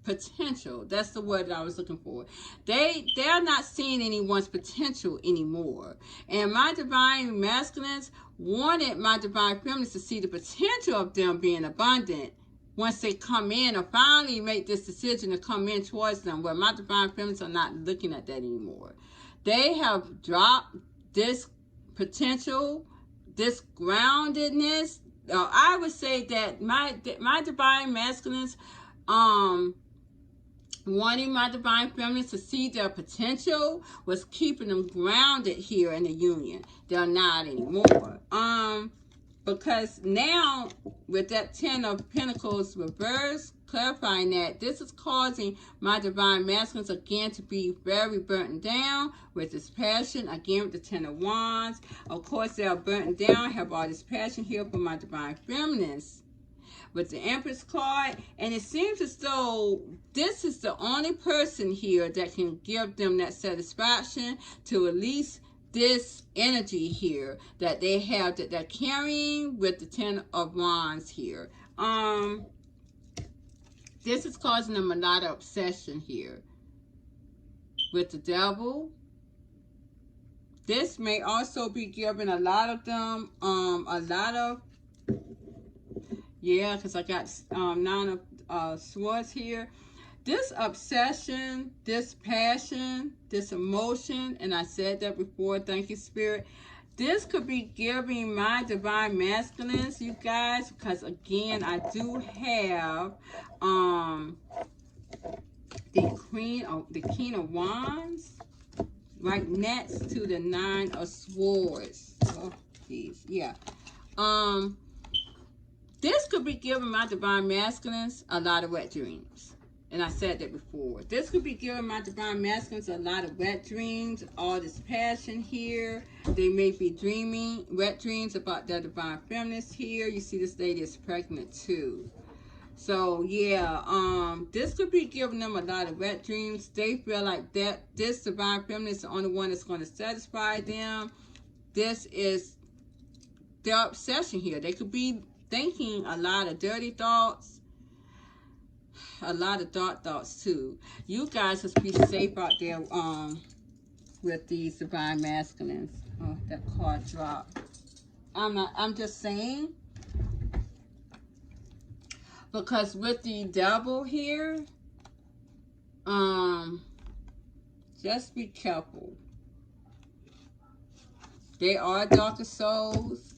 potential. That's the word that I was looking for. They're not seeing anyone's potential anymore. And my Divine Masculines wanted my Divine Feminines to see the potential of them being abundant once they come in or finally make this decision to come in towards them, where my Divine Feminines are not looking at that anymore. They have dropped this potential, this groundedness. I would say that my Divine Masculines, wanting my Divine Feminines to see their potential was keeping them grounded here in the union. They're not anymore. Because now with that Ten of Pentacles reverse, clarifying that this is causing my Divine Masculines again to be very burnt down with this passion. Again with the Ten of Wands. Of course they are burnt down, have all this passion here for my Divine Feminines. With the Empress card, and it seems as though this is the only person here that can give them that satisfaction to release this energy here that they have, that they're carrying with the Ten of Wands here. This is causing them a lot of obsession here with the Devil. This may also be giving a lot of them yeah, because I got Nine of Swords here. This obsession, this passion, this emotion, and I said that before, thank you, Spirit. This could be giving my Divine Masculines, you guys, because again, I do have the King of Wands right next to the Nine of Swords. Oh, geez, yeah. This could be giving my Divine Masculines a lot of wet dreams. And I said that before. This could be giving my Divine Masculines a lot of wet dreams. All this passion here. They may be dreaming wet dreams about their Divine Feminines here. You see this lady is pregnant too. So yeah, this could be giving them a lot of wet dreams. They feel like that this Divine Feminine is the only one that's going to satisfy them. This is their obsession here. They could be thinking a lot of dirty thoughts, a lot of dark thoughts too. You guys must be safe out there with these divine masculines. Oh, that card dropped. I'm just saying, because with the devil here, just be careful. They are darker souls.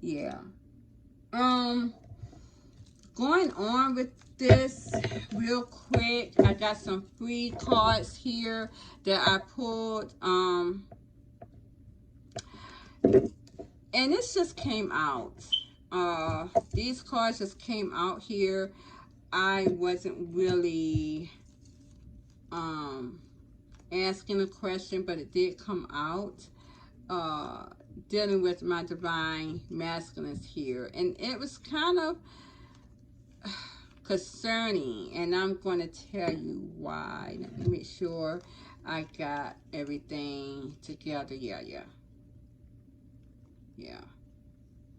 Yeah. Going on with this real quick, I got some free cards here that I pulled. And this just came out. These cards just came out here. I wasn't really asking a question, but it did come out. Dealing with my divine masculines here, and it was kind of concerning, and I'm going to tell you why. Let me make sure I got everything together. Yeah.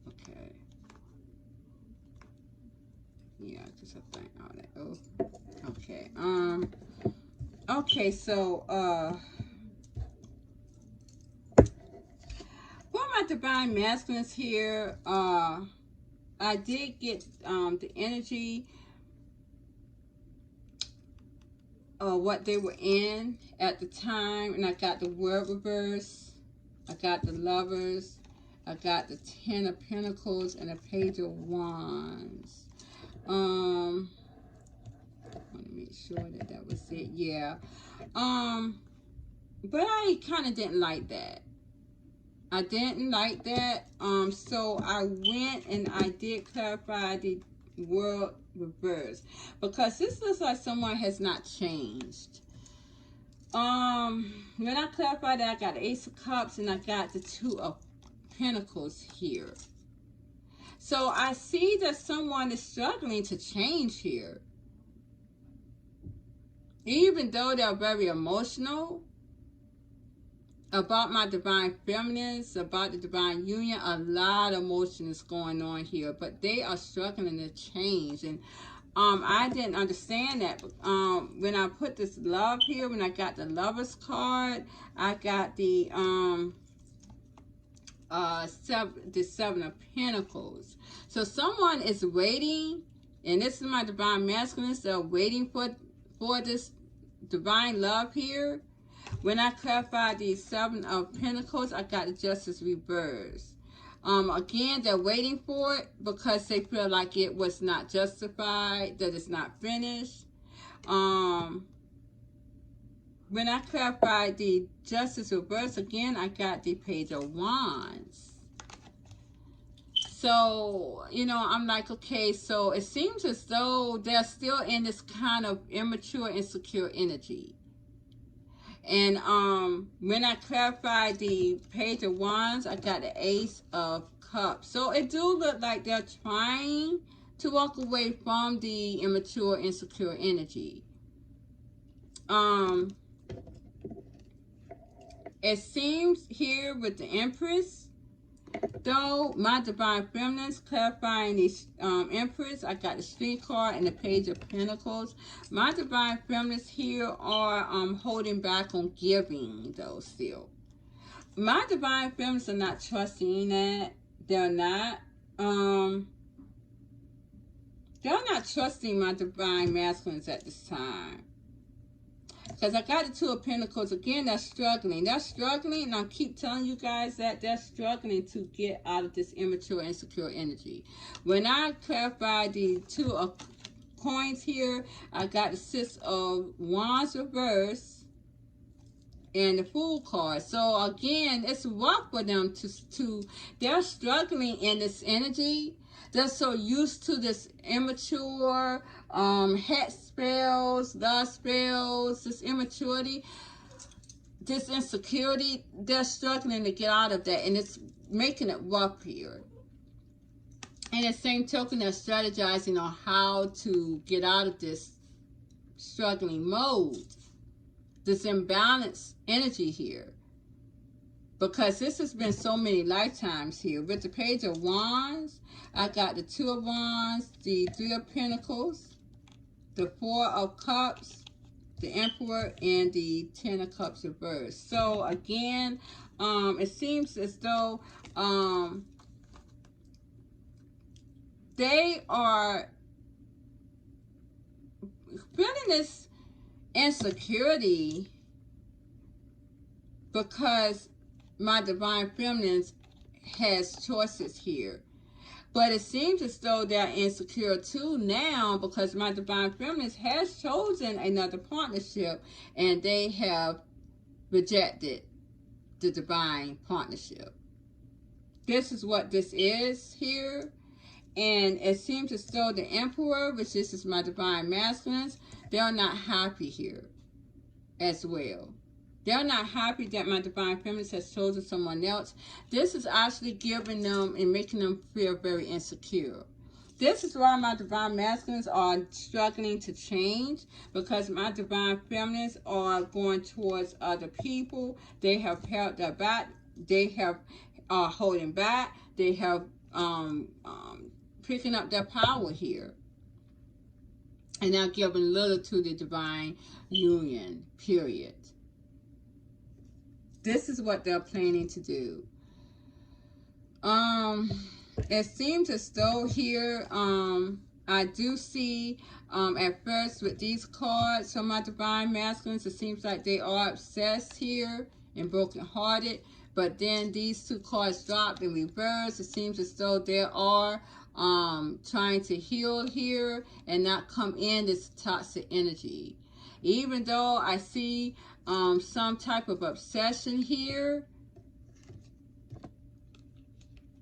Okay. Yeah, just a thing on it. Oh, okay. Okay, so for my divine masculines here, I did get the energy of what they were in at the time, and I got the World reverse, I got the Lovers, I got the 10 of Pentacles, and a Page of Wands. I want to make sure that that was it. Yeah. But I kind of didn't like that. I didn't like that. So I went and I did clarify the World reverse, because this looks like someone has not changed. When I clarified that, I got the Ace of Cups and I got the 2 of Pentacles here. So I see that someone is struggling to change here. Even though they're very emotional about my divine feminines, about the divine union, a lot of emotion is going on here, but they are struggling to change. And I didn't understand that. When I put this love here, when I got the Lovers card, I got the 7 of Pentacles. So someone is waiting, and this is my divine masculines. They're waiting for this divine love here. When I clarified the 7 of Pentacles, I got the Justice reverse. Again, they're waiting for it because they feel like it was not justified, that it's not finished. When I clarified the Justice reverse, again, I got the Page of Wands. So, you know, I'm like, okay, so it seems as though they're still in this kind of immature, insecure energy. And when I clarified the Page of Wands, I got the Ace of Cups. So it do look like they're trying to walk away from the immature, insecure energy. It seems here with the Empress, though, my divine feminines clarifying the Empress, I got the Strength card and the Page of Pentacles. My divine feminines here are holding back on giving, though, still. My divine feminines are not trusting that. They're not. They're not trusting my divine masculines at this time. Because I got the 2 of Pentacles. Again, they're struggling. They're struggling, and I keep telling you guys that they're struggling to get out of this immature, insecure energy. When I clarified the 2 of Coins here, I got the 6 of Wands reverse and the Fool card. So, again, it's rough for them to they're struggling in this energy. They're so used to this immature, hex spells, love spells, this immaturity, this insecurity. They're struggling to get out of that, and it's making it rough here. And at the same token, they're strategizing on how to get out of this struggling mode, this imbalanced energy here. Because this has been so many lifetimes here. With the Page of Wands, I got the 2 of Wands, the 3 of Pentacles, the 4 of Cups, the Emperor and the Ten of Cups reversed. So again, it seems as though they are feeling this insecurity because my divine feminine has choices here. But it seems as though they're insecure too now because my divine feminine has chosen another partnership and they have rejected the divine partnership. This is what this is here. And it seems as though the Emperor, which this is my divine masculines, they're not happy here as well. They're not happy that my divine feminine has chosen someone else. This is actually giving them and making them feel very insecure. This is why my divine masculines are struggling to change, because my divine feminines are going towards other people. They have held their back. They have holding back. They have picking up their power here. And now giving little to the divine union, period. This is what they're planning to do. It seems as though here, I do see, at first with these cards from my divine masculines, it seems like they are obsessed here and brokenhearted. But then these two cards dropped in reverse. It seems as though they are trying to heal here and not come in this toxic energy. Even though I see some type of obsession here.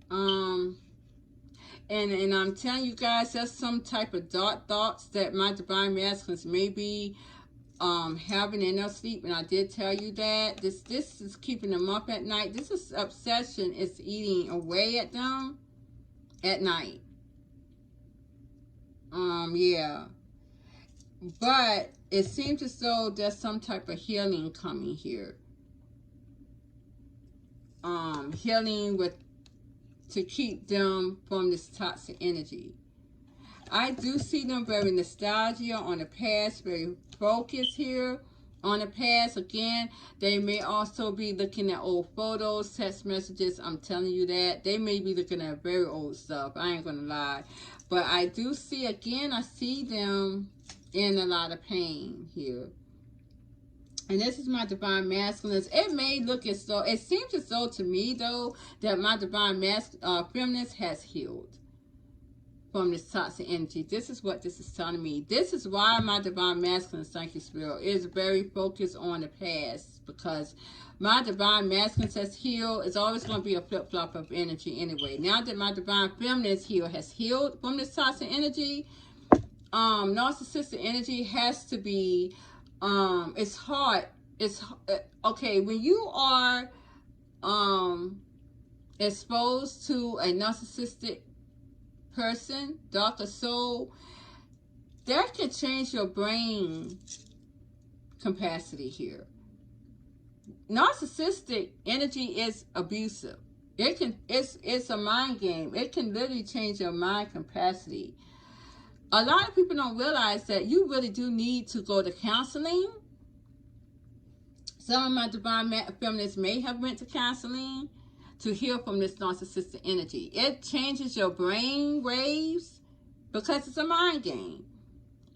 And I'm telling you guys, there's some type of dark thoughts that my divine masculines may be having in their sleep. And I did tell you that. This is keeping them up at night. This is obsession is eating away at them at night. Yeah. But it seems as though there's some type of healing coming here. Healing to keep them from this toxic energy. I do see them very nostalgia on the past, very focused here on the past. Again, they may also be looking at old photos, text messages. I'm telling you that. They may be looking at very old stuff. I ain't going to lie. But I do see, again, I see them in a lot of pain here. And this is my divine masculines. It may look as though, it seems as though to me, though, that my divine feminine has healed from this toxic energy. This is what this is telling me. This is why my divine masculine, thank you, Spirit, is very focused on the past, because my divine masculine has healed. It's always going to be a flip-flop of energy anyway. Now that my divine feminine has healed from this toxic energy, narcissistic energy has to be, it's hard. It's okay when you are exposed to a narcissistic person, darker soul, that can change your brain capacity here. Narcissistic energy is abusive. It's a mind game. It can literally change your mind capacity. A lot of people don't realize that you really do need to go to counseling. Some of my divine feminists may have went to counseling to heal from this narcissistic energy. It changes your brain waves because it's a mind game.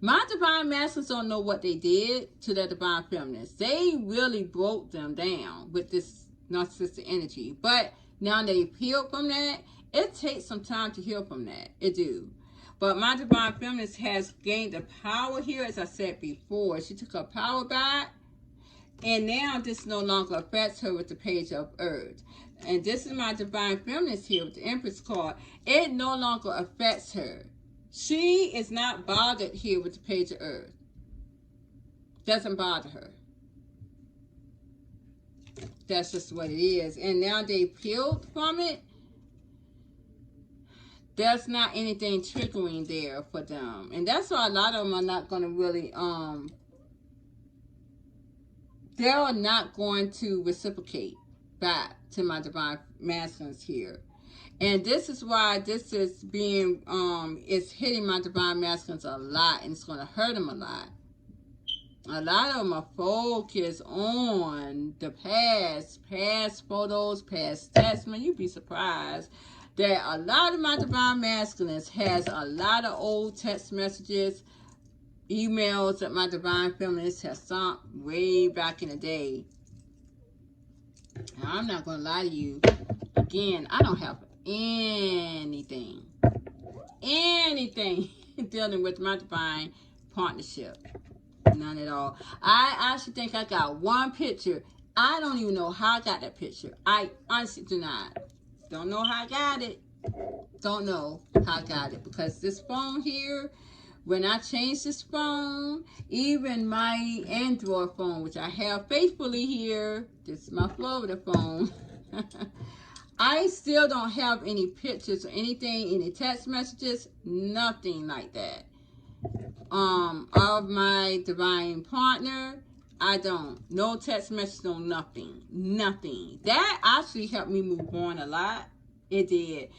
My divine masters don't know what they did to their divine feminists. They really broke them down with this narcissistic energy. But now they've healed from that. It takes some time to heal from that. It do. But my divine feminist has gained the power here, as I said before. She took her power back. And now this no longer affects her with the Page of Earth. And this is my divine feminist here with the Empress card. It no longer affects her. She is not bothered here with the Page of Earth. Doesn't bother her. That's just what it is. And now they've healed from it. There's not anything triggering there for them. And that's why a lot of them are not going to really, they're not going to reciprocate back to my divine masculines here. And this is why this is being, it's hitting my divine masculines a lot, and it's going to hurt them a lot. A lot of them are focused on the past photos, past texts. Man, you'd be surprised that a lot of my divine masculines has a lot of old text messages, emails that my divine feminines have sent way back in the day. Now, I'm not going to lie to you. Again, I don't have anything dealing with my divine partnership. None at all. I actually think I got one picture. I don't even know how I got that picture. I honestly do not. Don't know how I got it. Don't know how I got it. Because this phone here, when I changed this phone, even my Android phone, which I have faithfully here, this is my Florida phone, I still don't have any pictures or anything, any text messages, nothing like that. Of my divine partner, I don't. No text message, no nothing. Nothing. That actually helped me move on a lot. It did.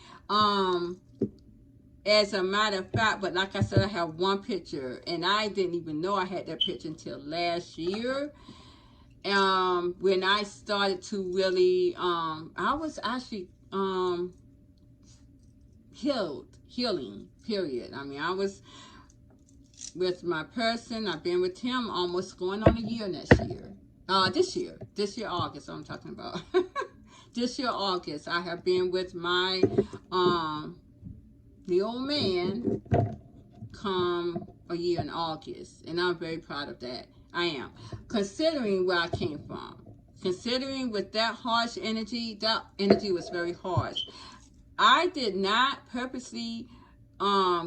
As a matter of fact, but like I said, I have one picture, and I didn't even know I had that picture until last year. When I started to really, I was actually healing, period. I mean, I was with my person. I've been with him almost going on a year next year. This year August, I'm talking about. This year August, I have been with my the old man come a year in August, and I'm very proud of that. I am, considering where I came from, considering with that harsh energy. That energy was very harsh. I did not purposely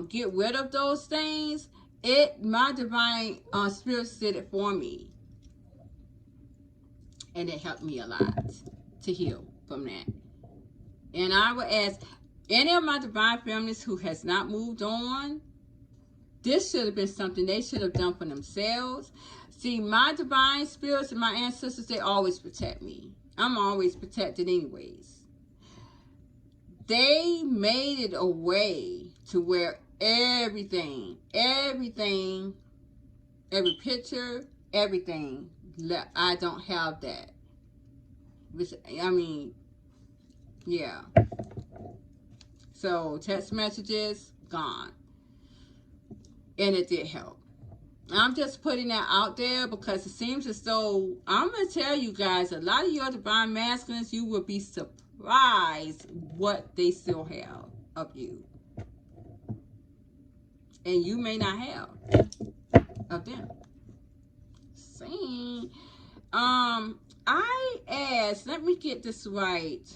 get rid of those things. My divine spirit did it for me, and it helped me a lot to heal from that. And I would ask any of my divine families who has not moved on, this should have been something they should have done for themselves. See, my divine spirits and my ancestors, they always protect me. I'm always protected anyways. They made it a way to where every picture, everything, I don't have that. Which, I mean, yeah. So, text messages, gone. And it did help. I'm just putting that out there because it seems as though, I'm going to tell you guys, a lot of your divine masculines, you will be surprised what they still have of you. And you may not have of them. See, I asked, let me get this right.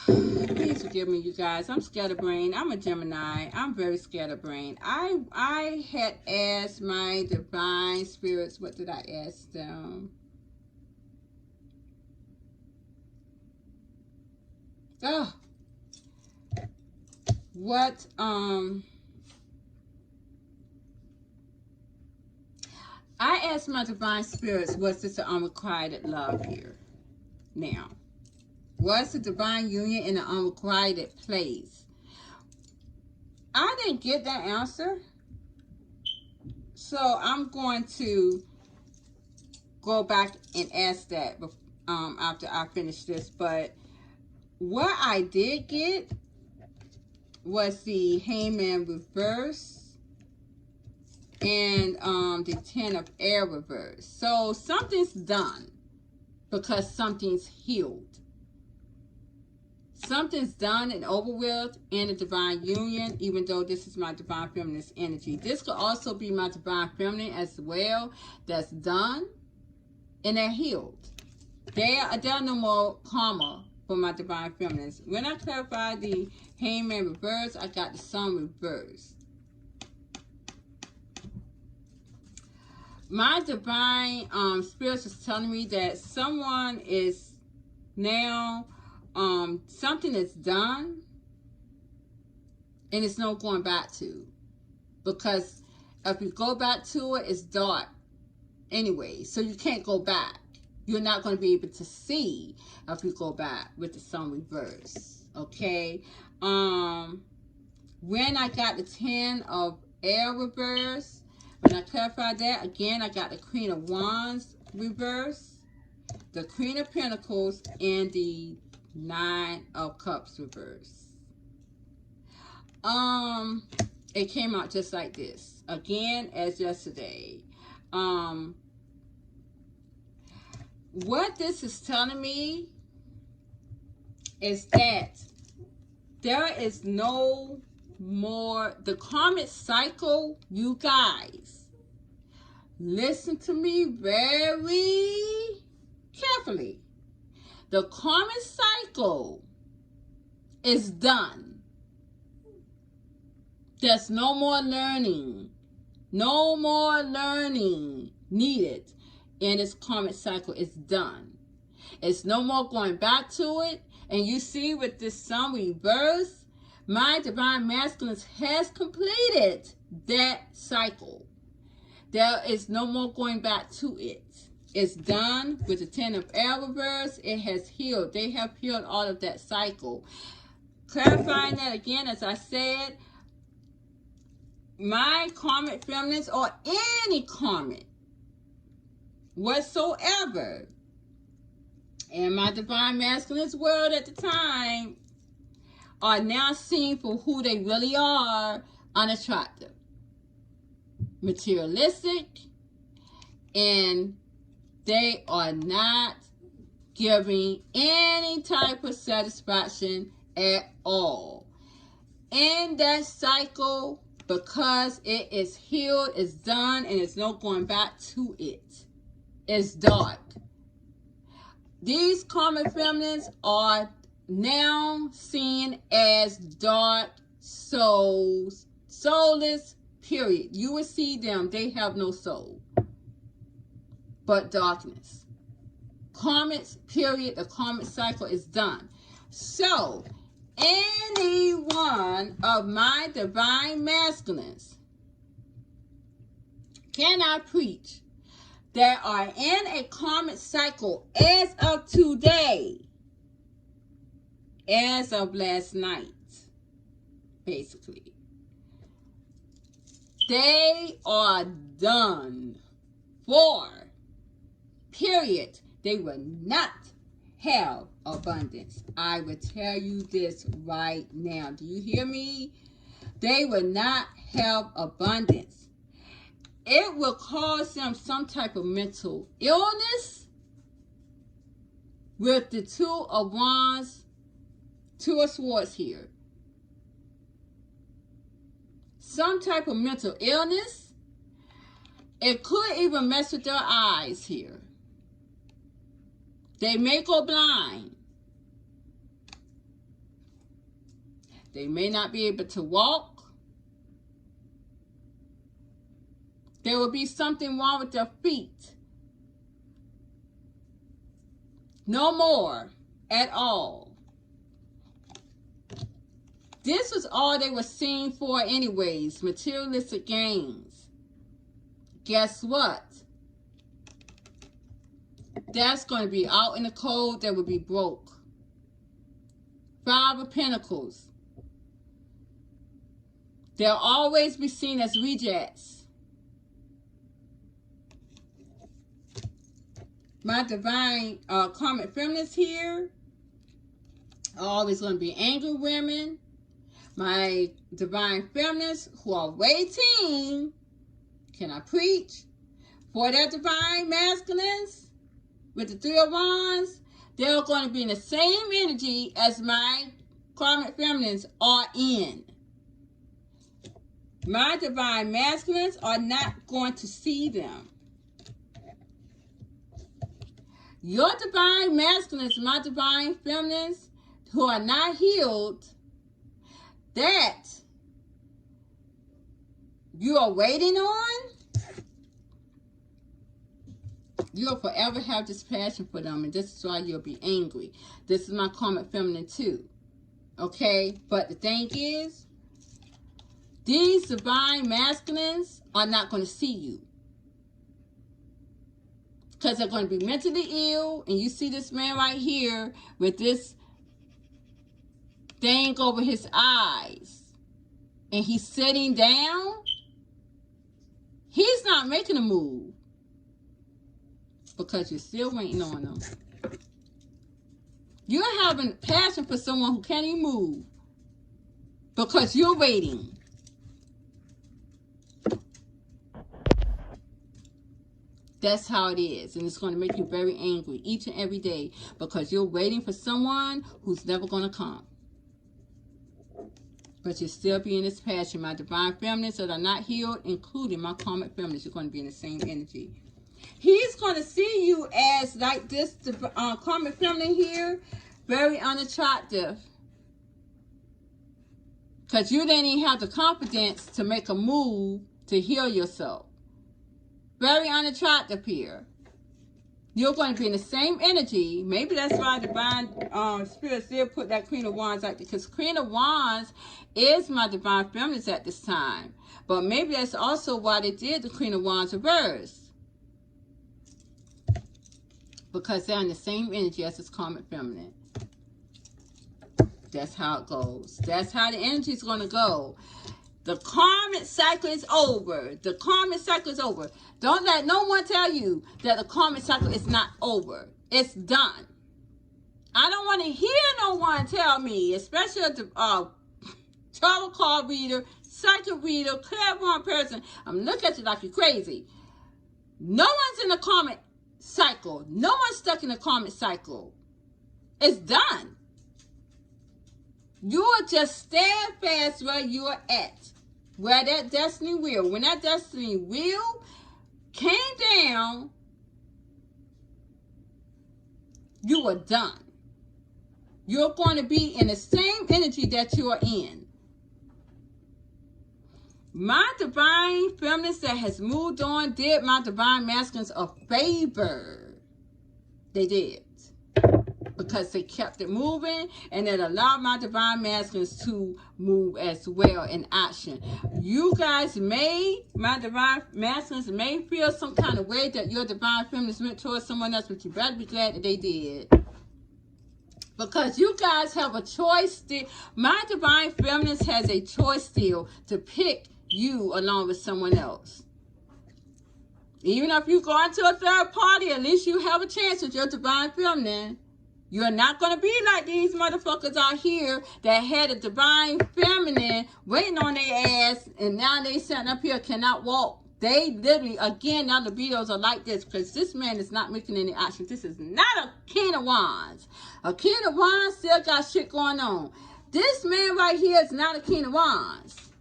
Please forgive me, you guys. I'm scatterbrained. I'm a Gemini. I'm very scatterbrained. I had asked my divine spirits. What did I ask them? Oh, what I asked my divine spirits, was this an unrequited love here? Now, was the divine union in an unrequited place? I didn't get that answer. So I'm going to go back and ask that after I finish this. But what I did get was the Hangman reverse and the Ten of Air reverse. So something's done because something's healed. Something's done and over with in a divine union, even though this is my divine feminist energy. This could also be my divine feminine as well. That's done and they're healed. There are no more karma for my divine feminines. When I clarify the Hangman reverse, I got the Sun reverse. My divine spirits is telling me that someone is now, something is done and it's no going back to. Because if you go back to it, it's dark anyway. So you can't go back. You're not going to be able to see if you go back with the Sun reverse. Okay. When I got the Ten of Air reverse, Can I clarify that? Again, I got the Queen of Wands reverse, the Queen of Pentacles, and the Nine of Cups reverse. It came out just like this. Again, as yesterday. What this is telling me is that there is no more, the karmic cycle, you guys, listen to me very carefully. The karmic cycle is done. There's no more learning. No more learning needed in this karmic cycle. It's done. It's no more going back to it. And you see with this sun reverse, my divine masculine has completed that cycle. There is no more going back to it. It's done with the 10 of air reverse. It has healed. They have healed all of that cycle. Clarifying that again, as I said, my karmic feminines or any karmic whatsoever in my divine masculine's world at the time are now seen for who they really are: unattractive, materialistic, and they are not giving any type of satisfaction at all in that cycle, because it is healed, it's done, and it's no going back to it. It's dark. These karmic feminines are now seen as dark souls, soulless, period. You will see them, they have no soul, but darkness. Karmics, period. The karmic cycle is done. So, any one of my divine masculines can I preach that are in a karmic cycle as of today, as of last night, basically. They are done for, period. They will not have abundance. I will tell you this right now. Do you hear me? They will not have abundance. It will cause them some type of mental illness with the 2 of Wands, 2 of Swords here. Some type of mental illness. It could even mess with their eyes here. They may go blind. They may not be able to walk. There will be something wrong with their feet. No more at all. This was all they were seen for anyways, materialistic gains. Guess what? That's going to be out in the cold. That will be broke. 5 of Pentacles. They'll always be seen as rejects. My divine karmic feminines here are always going to be angry women. My divine feminines who are waiting, can I preach, for their divine masculines with the 3 of Wands, they're going to be in the same energy as my karmic feminines are in. My divine masculines are not going to see them. Your divine masculines, my divine feminines, who are not healed, that you are waiting on, you'll forever have this passion for them, and this is why you'll be angry. This is my karmic feminine too. Okay? But the thing is, these divine masculines are not going to see you. Because they're going to be mentally ill. And you see this man right here with this thing over his eyes. And he's sitting down. He's not making a move because you're still waiting on him. You're having passion for someone who can't even move because you're waiting. That's how it is. And it's going to make you very angry each and every day because you're waiting for someone who's never going to come. But you're still being this passion. My divine feminines that are not healed, including my karmic feminines, you're going to be in the same energy. He's going to see you as like this karmic feminine here, very unattractive. Because you didn't even have the confidence to make a move to heal yourself. Very unattractive here. You're going to be in the same energy. Maybe that's why divine spirits did put that Queen of Wands out there. Because Queen of Wands is my divine feminines at this time. But maybe that's also why they did the Queen of Wands reverse. Because they're in the same energy as this karmic feminine. That's how it goes. That's how the energy is going to go. The karmic cycle is over. The karmic cycle is over. Don't let no one tell you that the karmic cycle is not over. It's done. I don't want to hear no one tell me, especially the tarot card reader, psychic reader, clairvoyant person. I'm looking at you like you're crazy. No one's in the karmic cycle. No one's stuck in the karmic cycle. It's done. You're just steadfast where you're at. Where that destiny wheel, when that destiny wheel came down, you were done. You're going to be in the same energy that you are in. My divine feminines that has moved on did my divine masculines a favor. They did. Because they kept it moving and it allowed my divine masculines to move as well in action. You guys may, my divine masculines may feel some kind of way that your divine feminines went towards someone else, but you better be glad that they did. Because you guys have a choice still. My divine feminines has a choice still to pick you along with someone else. Even if you go into a third party, at least you have a chance with your divine feminine. You're not going to be like these motherfuckers out here that had a divine feminine waiting on their ass and now they sitting up here cannot walk. They literally, again, now the videos are like this because this man is not making any action. This is not a King of Wands. A King of Wands still got shit going on. This man right here is not a King of Wands.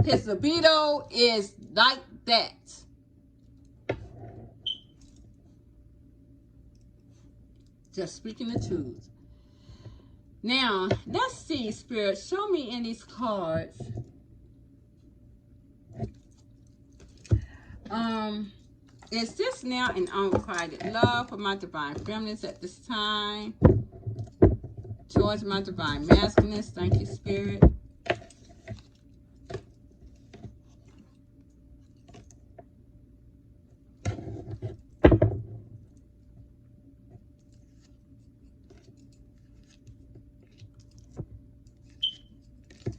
His libido is like that. Just speaking the truth. Now, let's see, Spirit. Show me in these cards. Is this now an unrequited love for my divine feminines at this time? Towards my divine masculines. Thank you, Spirit.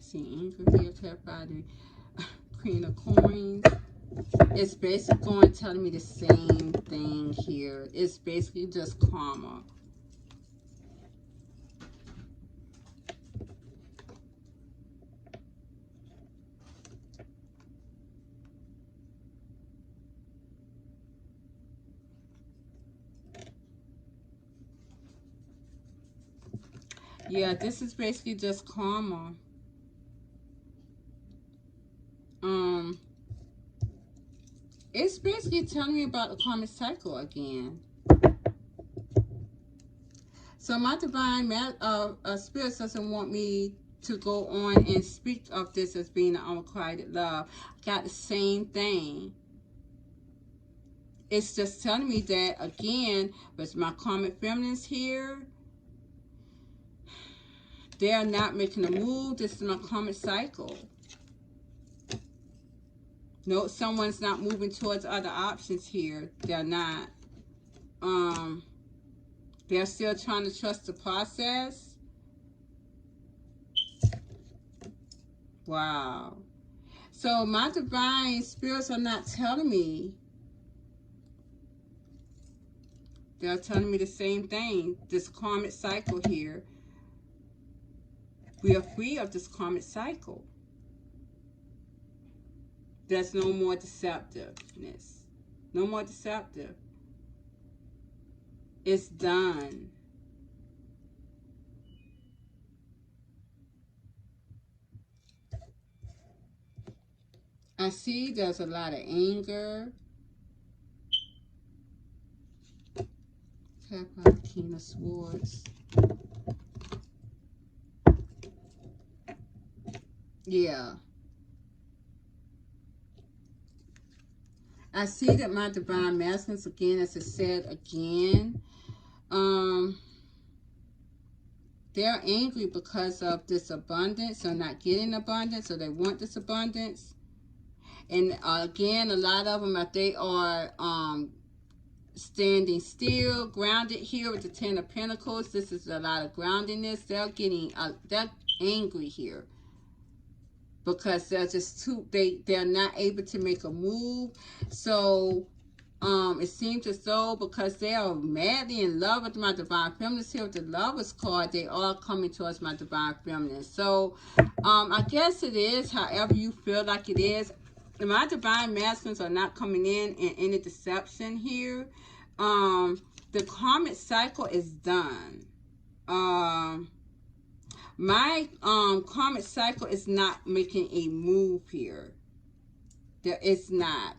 See, anger here, kept by the Queen of Coins. It's basically going telling me the same thing here. It's basically just karma. Yeah, this is basically just karma. It's basically telling me about the karmic cycle again. So my divine spirit doesn't want me to go on and speak of this as being an unrequited love. I got the same thing. It's just telling me that, again, with my karmic feminines here, they're not making a move. This is my karmic cycle. No, someone's not moving towards other options here. They're not. They're still trying to trust the process. Wow. So my divine spirits are not telling me. They're telling me the same thing. This karmic cycle here. We are free of this karmic cycle. There's no more deceptiveness. No more deceptive. It's done. I see there's a lot of anger. Tap out the King of Swords. Yeah. I see that my divine masculines, again, as I said again, they're angry because of this abundance. They're not getting abundance, so they want this abundance. And again, a lot of them, if they are standing still, grounded here with the Ten of Pentacles, this is a lot of groundedness. They're getting, they're angry here because they're just too, they're not able to make a move. So it seems as though because they are madly in love with my divine feminine here with the Lovers card, they are coming towards my divine feminine. So I guess it is however you feel like it is. My divine masculines are not coming in any deception here. The karmic cycle is done. My karmic cycle is not making a move here. There is not.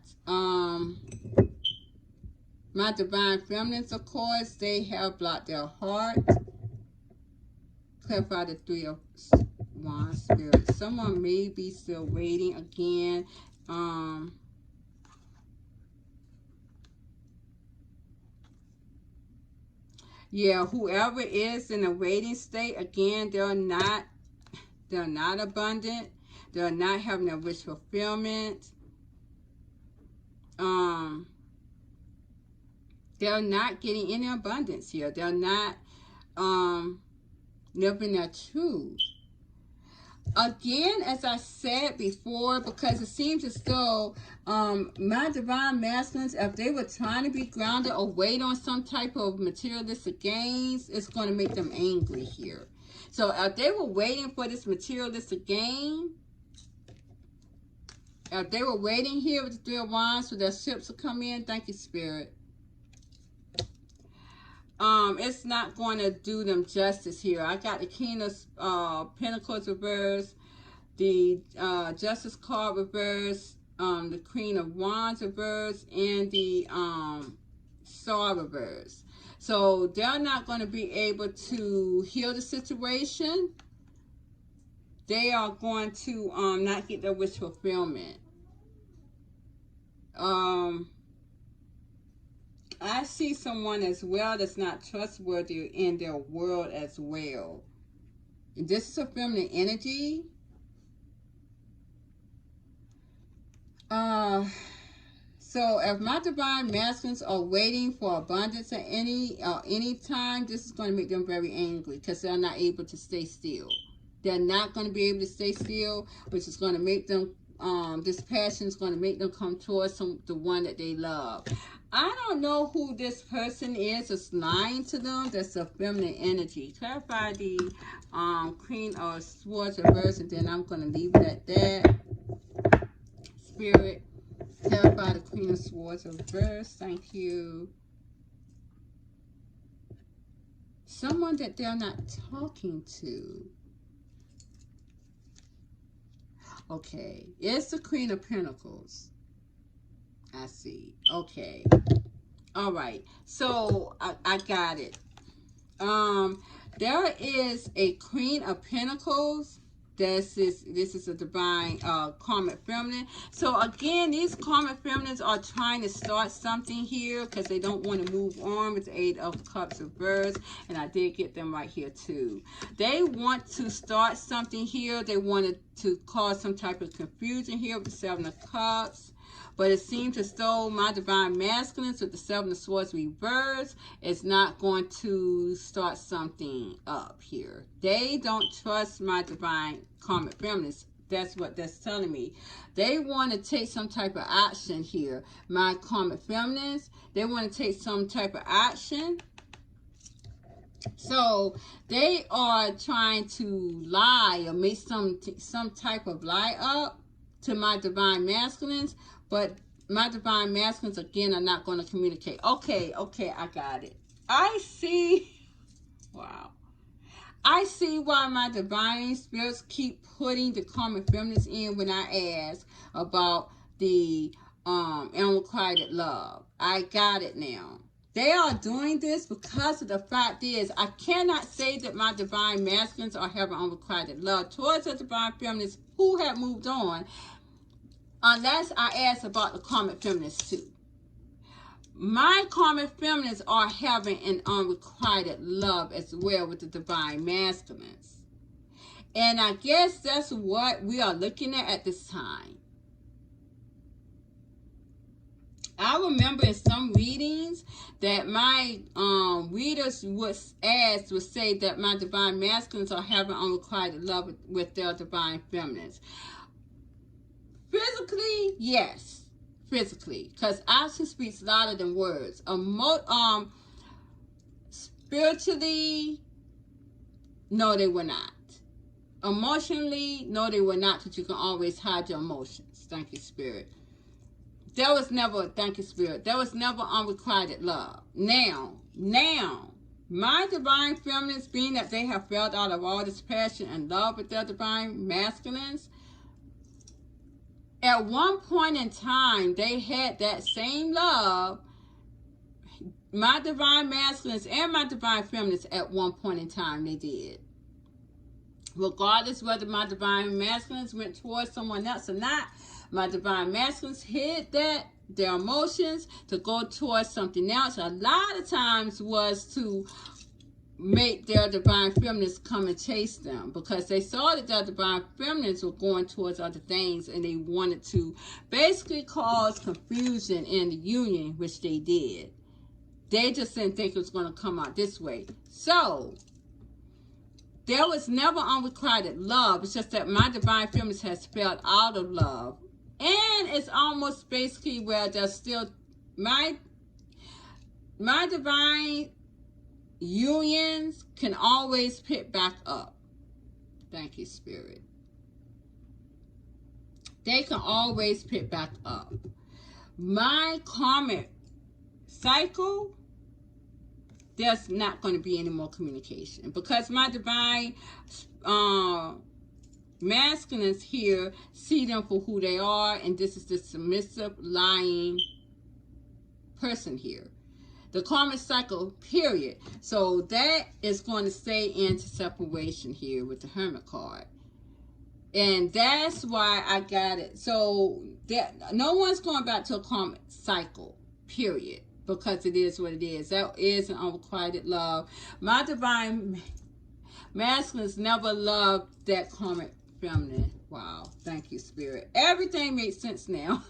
My divine feminines, of course, they have blocked their heart. Clarify the Three of Wands spirit. Someone may be still waiting again. Yeah, whoever is in a waiting state, again, they're not abundant. They're not having a wish fulfillment. They're not getting any abundance here. They're not living their truth. Again, as I said before, because it seems as though my divine masculines, if they were trying to be grounded or wait on some type of materialistic gains, it's going to make them angry here. So if they were waiting for this materialistic gain, if they were waiting here with the Three of Wands for their ships to come in, thank you, Spirit. It's not going to do them justice here. I got the King of Pentacles reverse, the Justice card reverse, the Queen of Wands reverse, and the Star reverse. So they're not going to be able to heal the situation. They are going to not get their wish fulfillment. I see someone as well that's not trustworthy in their world as well. This is a feminine energy. So if my divine masculines are waiting for abundance at any time, this is going to make them very angry because they're not able to stay still. They're not going to be able to stay still, which is going to make them, this passion is going to make them come towards the one that they love. I don't know who this person is that's lying to them. That's a feminine energy. Clarify the Queen of Swords reverse, and then I'm going to leave it at that. Spirit, clarify the Queen of Swords reverse. Thank you. Someone that they're not talking to. Okay, it's the Queen of Pentacles. I see. Okay. All right. So I got it. There is a Queen of Pentacles. This is a divine karmic feminine. So again, these karmic feminines are trying to start something here because they don't want to move on with the Eight of Cups reverse. And I did get them right here too. They want to start something here. They wanted to cause some type of confusion here with the Seven of Cups. But it seems as though my divine masculines with the Seven of Swords reverse is not going to start something up here. They don't trust my divine karmic feminines. that's what that's telling me. They want to take some type of action here. My karmic feminines, they want to take some type of action. So they are trying to lie or make some type of lie up to my divine masculines, but my divine masculines again are not going to communicate. Okay, I got it. I see. Wow. I see why my divine spirits keep putting the karmic feminines in when I ask about the unrequited love. I got it now. They are doing this because of the fact is, I cannot say that my divine masculines are having unrequited love towards the divine feminines who have moved on, unless I ask about the karmic feminines too. My karmic feminines are having an unrequited love as well with the divine masculines. And I guess that's what we are looking at this time. I remember in some readings that my readers would say that my divine masculines are having unrequited love with their divine feminines. Physically, yes. Physically. Because action speaks louder than words. Spiritually, no, they were not. Emotionally, no, they were not, because you can always hide your emotions. Thank you, Spirit. There was never, thank you, Spirit, there was never unrequited love. Now, my divine feminines, being that they have felt out of all this passion and love with their divine masculines, at one point in time, they had that same love. My divine masculines and my divine feminines, at one point in time, they did. Regardless whether my divine masculines went towards someone else or not, my divine masculines hid that, their emotions, to go towards something else. A lot of times was to make their divine feminines come and chase them, because they saw that their divine feminines were going towards other things, and they wanted to basically cause confusion in the union, which they did. They just didn't think it was going to come out this way. So there was never unrequited love. It's just that my divine feminines has felt out of love. And it's almost basically where there's still my divine unions can always pick back up. Thank you, Spirit. They can always pick back up. My karmic cycle, there's not going to be any more communication, because my divine masculines here see them for who they are, and this is the submissive, lying person here. The karmic cycle, period. So that is going to stay into separation here with the Hermit card. And that's why I got it. So that no one's going back to a karmic cycle, period. Because it is what it is. That is an unrequited love. My divine masculines never loved that karmic feminine. Wow. Thank you, Spirit. Everything makes sense now.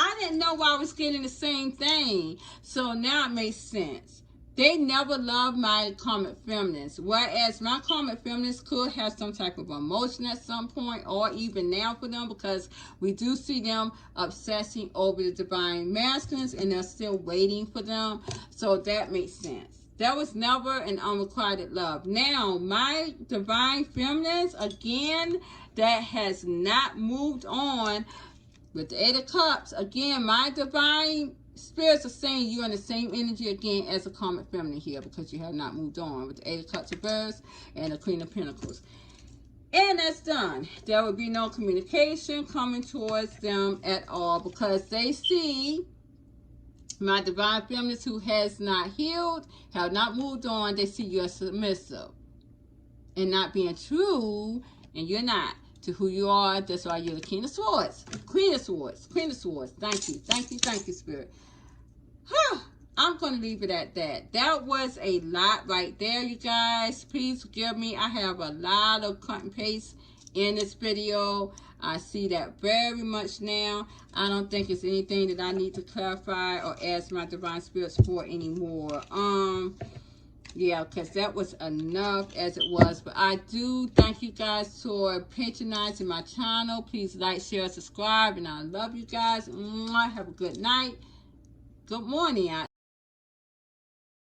I didn't know why I was getting the same thing. So now it makes sense. They never loved my karmic feminines. Whereas my karmic feminines could have some type of emotion at some point, or even now for them, because we do see them obsessing over the divine masculines, and they're still waiting for them. So that makes sense. There was never an unrequited love. Now, my divine feminines, again, that has not moved on with the Eight of Cups. Again, my divine spirits are saying you're in the same energy again as a karmic feminine here, because you have not moved on with the Eight of Cups reverse and the Queen of Pentacles. And that's done. There will be no communication coming towards them at all, because they see my divine feminines who has not healed, have not moved on. They see you're submissive and not being true, and you're not, to who you are. That's why you're the King of Swords. Queen of Swords. Queen of Swords. Thank you. Thank you. Thank you, Spirit. I'm going to leave it at that. That was a lot right there, you guys. Please forgive me. I have a lot of cut and paste in this video. I see that very much now. I don't think it's anything that I need to clarify or ask my divine spirits for anymore. Yeah, because that was enough as it was. But I do thank you guys for patronizing my channel. Please like, share, subscribe. And I love you guys. Mwah. Have a good night. Good morning.